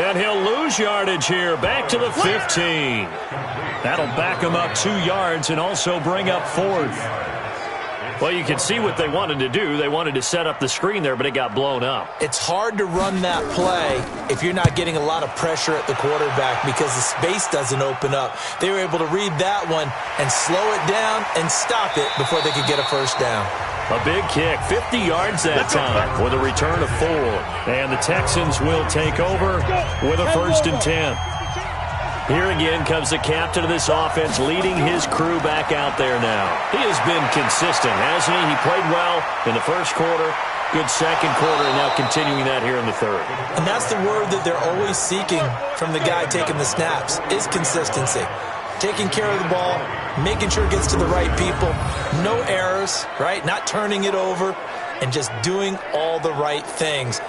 [SPEAKER 3] And he'll lose yardage here, back to the 15. That'll back him up 2 yards and also bring up fourth. Well, you can see what they wanted to do. They wanted to set up the screen there, but it got blown up.
[SPEAKER 4] It's hard to run that play if you're not getting a lot of pressure at the quarterback because the space doesn't open up. They were able to read that one and slow it down and stop it before they could get a first down.
[SPEAKER 3] A big kick, 50 yards that time with a return of 4. And the Texans will take over with a 1st and 10. Here again comes the captain of this offense leading his crew back out there now. He has been consistent, hasn't he? He played well in the first quarter, good second quarter, and now continuing that here in the third.
[SPEAKER 4] And that's the word that they're always seeking from the guy taking the snaps, is consistency. Taking care of the ball, making sure it gets to the right people, no errors, right? Not turning it over, and just doing all the right things.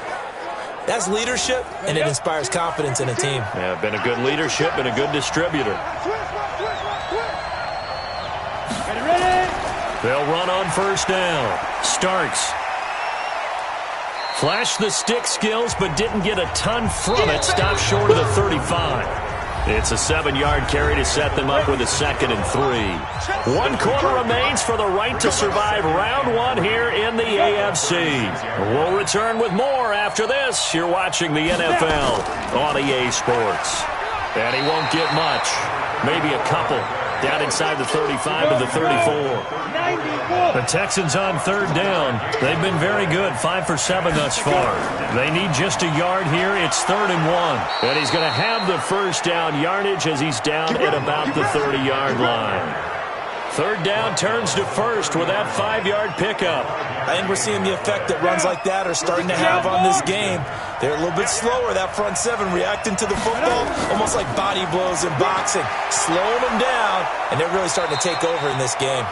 [SPEAKER 4] That's leadership, and it inspires confidence in a team.
[SPEAKER 3] Yeah, been a good leadership and a good distributor. They'll run on first down. Starks. Flashed the stick skills, but didn't get a ton from it. Stopped short of the 35. It's a 7-yard carry to set them up with a 2nd and 3. 1 quarter remains for the right to survive round 1 here in the AFC. We'll return with more after this. You're watching the NFL on EA Sports. And he won't get much. Maybe a couple. Down inside the 35 to the 34. The Texans on third down. They've been very good, 5 for 7 thus far. They need just a yard here. It's 3rd and 1. And he's going to have the first down yardage as he's down at about the 30-yard line. Third down turns to first with that 5-yard pickup.
[SPEAKER 4] I think we're seeing the effect that runs like that are starting to have on this game. They're a little bit slower, that front 7, reacting to the football, almost like body blows in boxing, slowing them down, and they're really starting to take over in this game.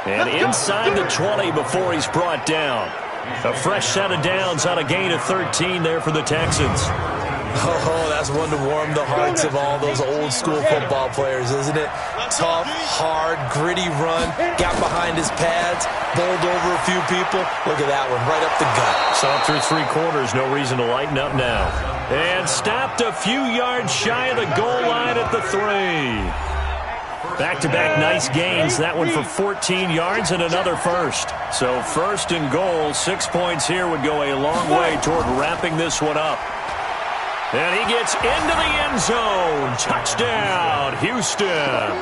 [SPEAKER 3] And inside the 20 before he's brought down. A fresh set of downs on a gain of 13 there for the Texans.
[SPEAKER 4] Oh, that's one to warm the hearts of all those old-school football players, isn't it? Tough, hard, gritty run, got behind his pads, bowled over a few people. Look at that one, right up the gut.
[SPEAKER 3] So through 3 quarters, no reason to lighten up now. And stopped a few yards shy of the goal line at the 3. Back-to-back nice gains, that one for 14 yards and another first. So 1st and goal, 6 points here would go a long way toward wrapping this one up. And he gets into the end zone. Touchdown, Houston.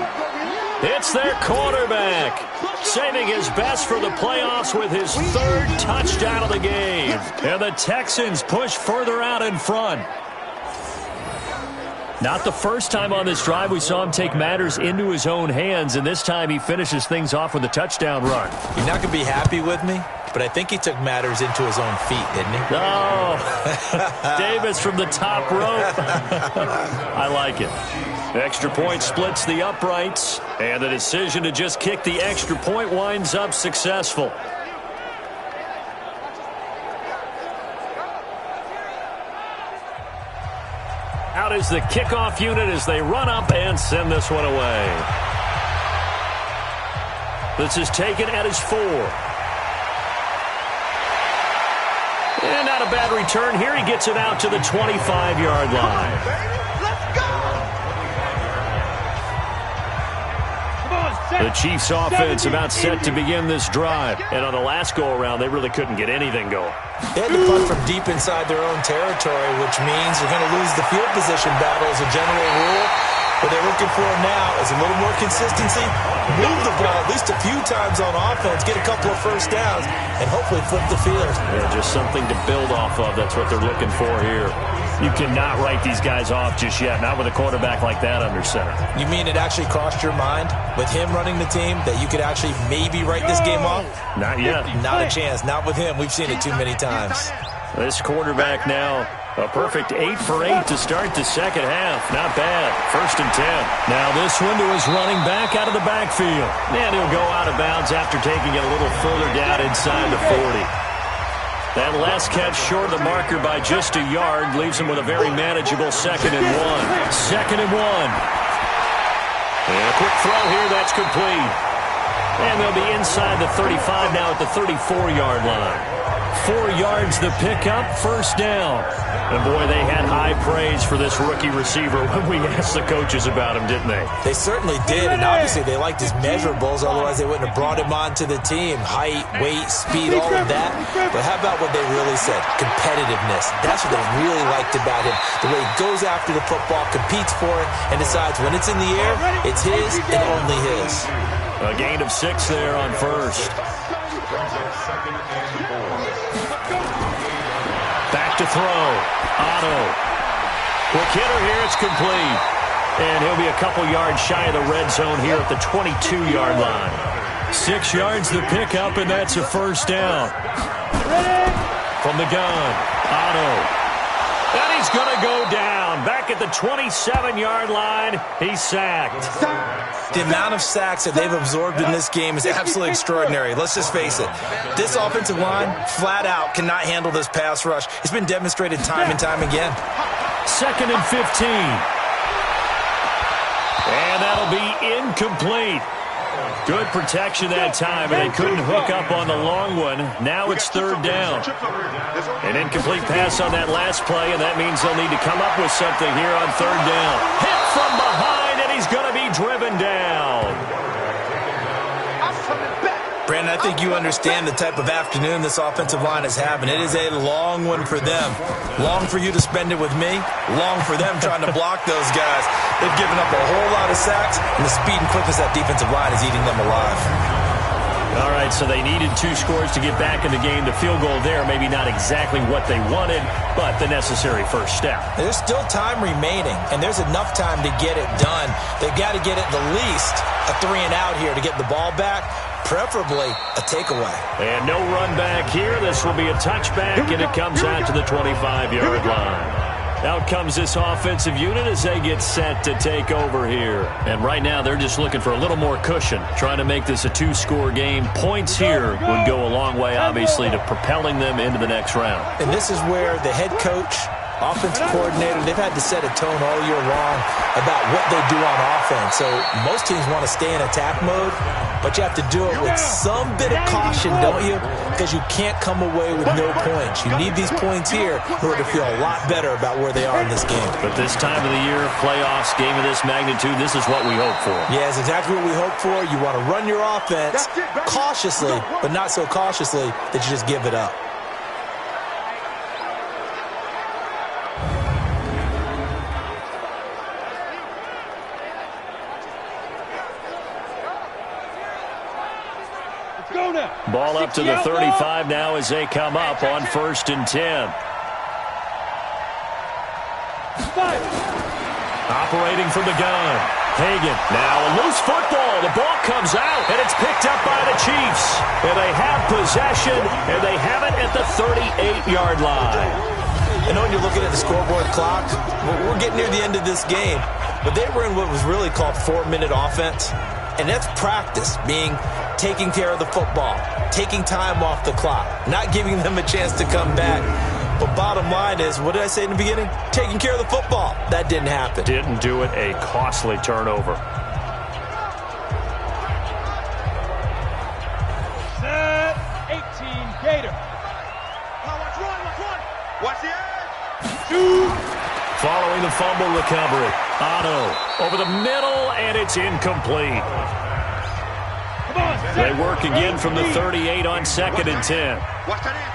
[SPEAKER 3] It's their quarterback, saving his best for the playoffs with his 3rd touchdown of the game. And the Texans push further out in front. Not the first time on this drive we saw him take matters into his own hands, and this time he finishes things off with a touchdown run.
[SPEAKER 4] You're not going to be happy with me, but I think he took matters into his own feet, didn't he?
[SPEAKER 3] Oh, Davis from the top rope. I like it. Extra point splits the uprights, and the decision to just kick the extra point winds up successful. Out is the kickoff unit as they run up and send this one away. This is taken at his 4. And not a bad return here. He gets it out to the 25-yard line. The Chiefs offense about set to begin this drive. And on the last go-around, they really couldn't get anything going.
[SPEAKER 4] They had to punt from deep inside their own territory, which means you're going to lose the field position battle as a general rule. What they're looking for now is a little more consistency, move the ball at least a few times on offense, get a couple of first downs, and hopefully flip the field.
[SPEAKER 3] Yeah, just something to build off of. That's what they're looking for here. You cannot write these guys off just yet, not with a quarterback like that under center. You mean it actually crossed your mind with him running the team that you could actually maybe write this game off? Not yet. Not a chance. Not with him. We've seen it too many times. This quarterback now, a perfect 8 for 8 to start the second half. Not bad. 1st and 10. Now this one to his running back out of the backfield. And he'll go out of bounds after taking it a little further down inside the 40. That last catch short of the marker by just a yard leaves him with a very manageable 2nd and 1. 2nd and 1. And a quick throw here. That's complete. And they'll be inside the 35 now at the 34-yard line. 4 yards the pickup, 1st down. And boy, they had high praise for this rookie receiver when we asked the coaches about him, didn't they? They certainly did, and obviously they liked his measurables, otherwise they wouldn't have brought him onto the team. Height, weight, speed, all of that. But how about what they really said? Competitiveness. That's what they really liked about him. The way he goes after the football, competes for it, and decides when it's in the air, it's his and only his. A gain of 6 there on 1st. Back to throw. Otto. Quick hitter here. It's complete. And he'll be a couple yards shy of the red zone here at the 22-yard line. 6 yards the pickup, and that's a 1st down. From the gun. Otto. And he's going to go down. Back at the 27-yard line. He's sacked. The amount of sacks that they've absorbed in this game is absolutely extraordinary. Let's just face it. This offensive line, flat out, cannot handle this pass rush. It's been demonstrated time and time again. 2nd and 15. And that'll be incomplete. Good protection that time, and they couldn't hook up on the long one. Now it's 3rd down. An incomplete pass on that last play, and that means they'll need to come up with something here on 3rd down. Hit from behind, and he's going to be driven down. Brandon, I think you understand the type of afternoon this offensive line is having. It is a long one for them. Long for you to spend it with me. Long for them trying to block those guys. They've given up a whole lot of sacks, and the speed and quickness of that defensive line is eating them alive. All right, so they needed 2 scores to get back in the game. The field goal there, maybe not exactly what they wanted, but the necessary 1st step. There's still time remaining, and there's enough time to get it done. They've got to get at the least a 3-and-out here to get the ball back, preferably a takeaway. And no run back here. This will be a touchback, and it comes out to the 25-yard line. Out comes this offensive unit as they get set to take over here. And right now, they're just looking for a little more cushion, trying to make this a 2-score game. Points here would go a long way, obviously, to propelling them into the next round. And this is where the head coach, offensive coordinator, they've had to set a tone all year long about what they do on offense. So most teams want to stay in attack mode, but you have to do it with some bit of caution, don't you? Because you can't come away with no points. You need these points here in order to feel a lot better about where they are in this game. But this time of the year, playoffs, game of this magnitude, this is what we hope for. Yeah, it's exactly what we hope for. You want to run your offense cautiously, but not so cautiously that you just give it up. Ball up to the 35 now as they come up on 1st and 10. Operating from the gun. Hagan. Now a loose football. The ball comes out, and it's picked up by the Chiefs. And they have possession, and they have it at the 38-yard line.
[SPEAKER 4] I know when you're looking at the scoreboard clock, we're getting near the end of this game, but they were in what was really called 4-minute offense, and that's practice, taking care of the football, taking time off the clock, not giving them a chance to come back. But bottom line is, what did I say in the beginning? Taking care of the football. That didn't happen.
[SPEAKER 3] Didn't do it. A costly turnover.
[SPEAKER 6] Set 18 Gator.
[SPEAKER 5] Watch the edge.
[SPEAKER 3] Following the fumble recovery. Otto over the middle, and it's incomplete. They work again from the 38 on 2nd and 10.
[SPEAKER 5] Watch that end.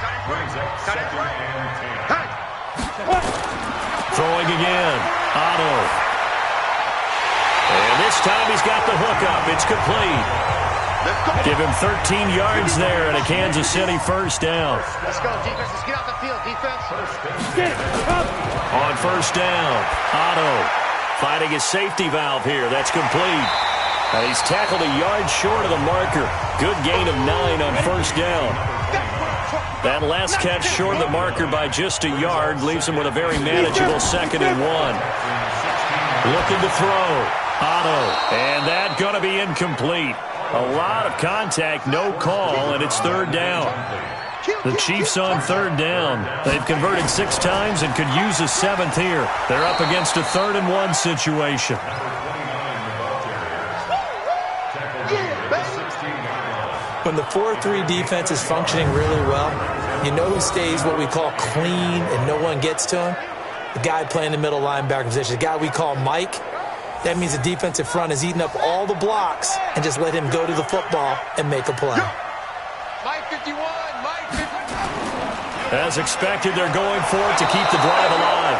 [SPEAKER 5] Tight end right. Hey.
[SPEAKER 3] Throwing again. Otto. And this time he's got the hook up. It's complete. Give him 13 yards there and a Kansas City first down.
[SPEAKER 5] Let's go, defense. Let's get out the field, defense.
[SPEAKER 3] On first down, Otto finding his safety valve here. That's complete. And he's tackled a yard short of the marker. Good gain of 9 on first down. That last catch short of the marker by just a yard leaves him with a very manageable 2nd and 1. Looking to throw. Otto. And that going to be incomplete. A lot of contact, no call, and it's 3rd down. The Chiefs on 3rd down. They've converted 6 times and could use a 7th here. They're up against a 3rd and 1 situation.
[SPEAKER 4] When the 4-3 defense is functioning really well, you know who stays what we call clean and no one gets to him? The guy playing the middle linebacker position, the guy we call Mike. That means the defensive front is eating up all the blocks and just let him go to the football and make a play.
[SPEAKER 5] Mike 51, Mike 51.
[SPEAKER 3] As expected, they're going for it to keep the drive alive.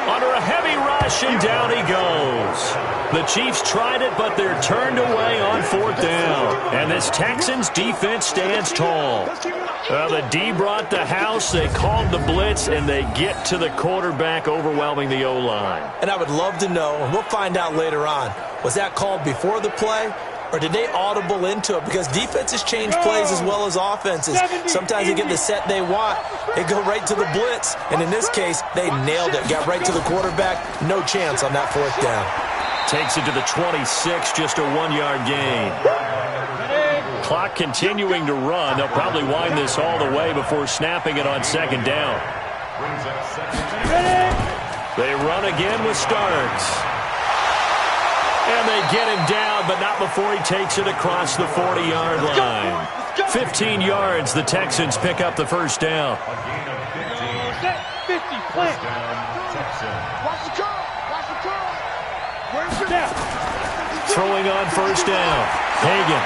[SPEAKER 3] Under a heavy rush, and down he goes. The Chiefs tried it, but they're turned away on 4th down. And this Texans defense stands tall. The D brought the house, they called the blitz, and they get to the quarterback, overwhelming the O-line.
[SPEAKER 4] And I would love to know, and we'll find out later on, was that called before the play? Or did they audible into it? Because defenses change plays as well as offenses. Sometimes they get the set they want. They go right to the blitz. And in this case, they nailed it. Got right to the quarterback. No chance on that 4th down.
[SPEAKER 3] Takes it to the 26, just a 1-yard gain. Clock continuing to run. They'll probably wind this all the way before snapping it on 2nd down. They run again with Starks. And they get him down, but not before he takes it across the 40-yard line. 15 yards, the Texans pick up the first down.
[SPEAKER 6] 50, plant.
[SPEAKER 5] Watch the curl. Watch the curl. Where's the
[SPEAKER 3] Throwing on first down. Hagan.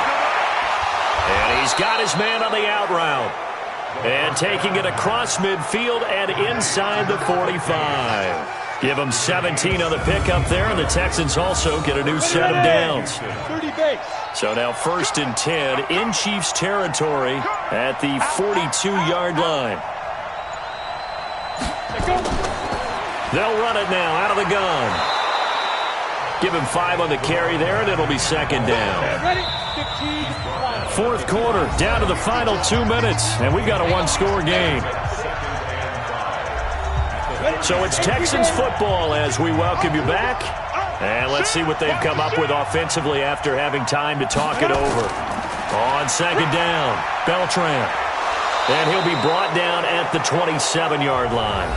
[SPEAKER 3] And he's got his man on the out route. And taking it across midfield and inside the 45. Give them 17 on the pickup there, and the Texans also get a new set of downs.
[SPEAKER 6] 30 base.
[SPEAKER 3] So now 1st and 10 in Chiefs territory at the 42-yard line. They'll run it now out of the gun. Give him 5 on the carry there, and it'll be 2nd down.
[SPEAKER 6] Ready? 15.
[SPEAKER 3] 4th quarter, down to the final 2 minutes, and we've got a 1-score game. So it's Texans football as we welcome you back. And let's see what they've come up with offensively after having time to talk it over. On 2nd down, Beltran. And he'll be brought down at the 27-yard line.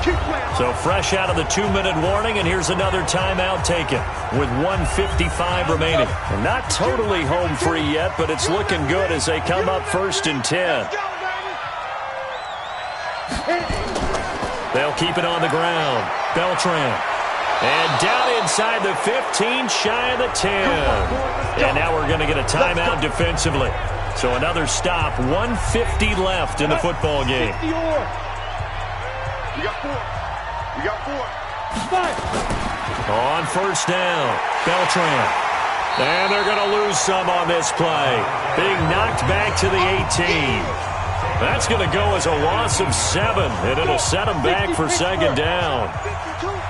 [SPEAKER 3] So fresh out of the 2-minute warning, and here's another timeout taken with 1:55 remaining. And not totally home free yet, but it's looking good as they come up 1st and 10. They'll keep it on the ground. Beltran. And down inside the 15, shy of the 10. And now we're going to get a timeout defensively. So another stop, 1:50 left in the football game.
[SPEAKER 5] You got 4. You got 4.
[SPEAKER 3] On first down, Beltran. And they're going to lose some on this play. Being knocked back to the 18. That's going to go as a loss of 7, and it'll set them back for 2nd down.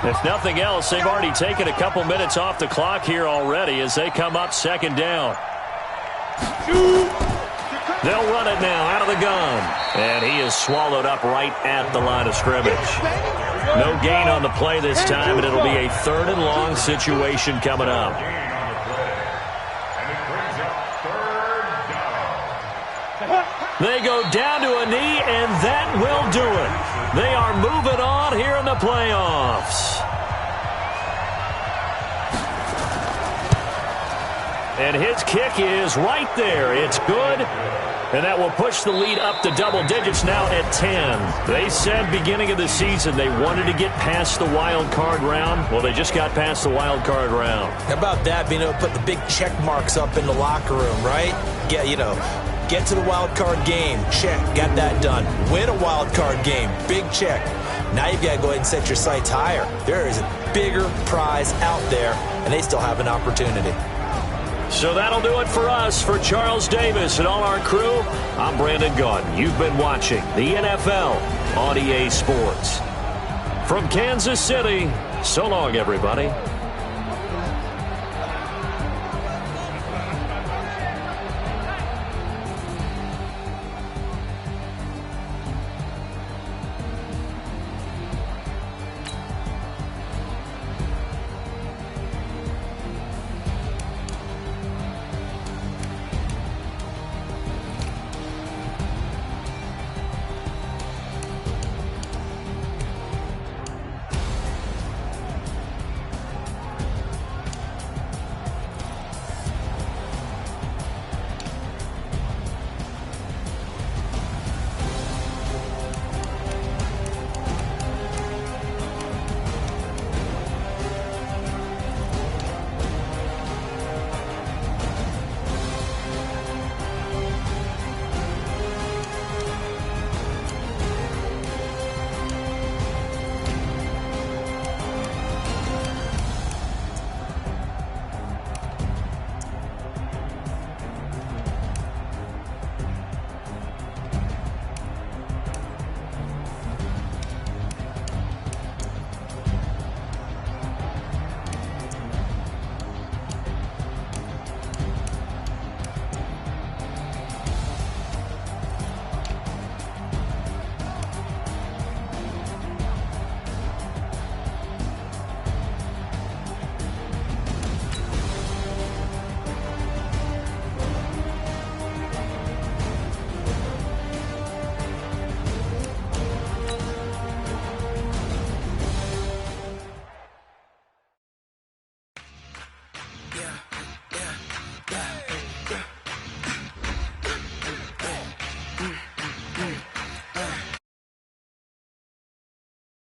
[SPEAKER 3] If nothing else, they've already taken a couple minutes off the clock here already as they come up 2nd down. They'll run it now out of the gun. And he is swallowed up right at the line of scrimmage. No gain on the play this time, and it'll be a 3rd and long situation coming up. They go down to a knee, and that will do it. They are moving on here in the playoffs. And his kick is right there. It's good. And that will push the lead up to double digits now at 10. They said beginning of the season they wanted to get past the wild card round. Well, they just got past the wild card round.
[SPEAKER 4] How about that, being able to put the big check marks up in the locker room, right? Get to the wild card game. Check. Got that done. Win a wild card game. Big check. Now you've got to go ahead and set your sights higher. There is a bigger prize out there, and they still have an opportunity.
[SPEAKER 3] So that'll do it for us. For Charles Davis and all our crew, I'm Brandon Gaudin. You've been watching the NFL on EA Sports. From Kansas City, so long, everybody.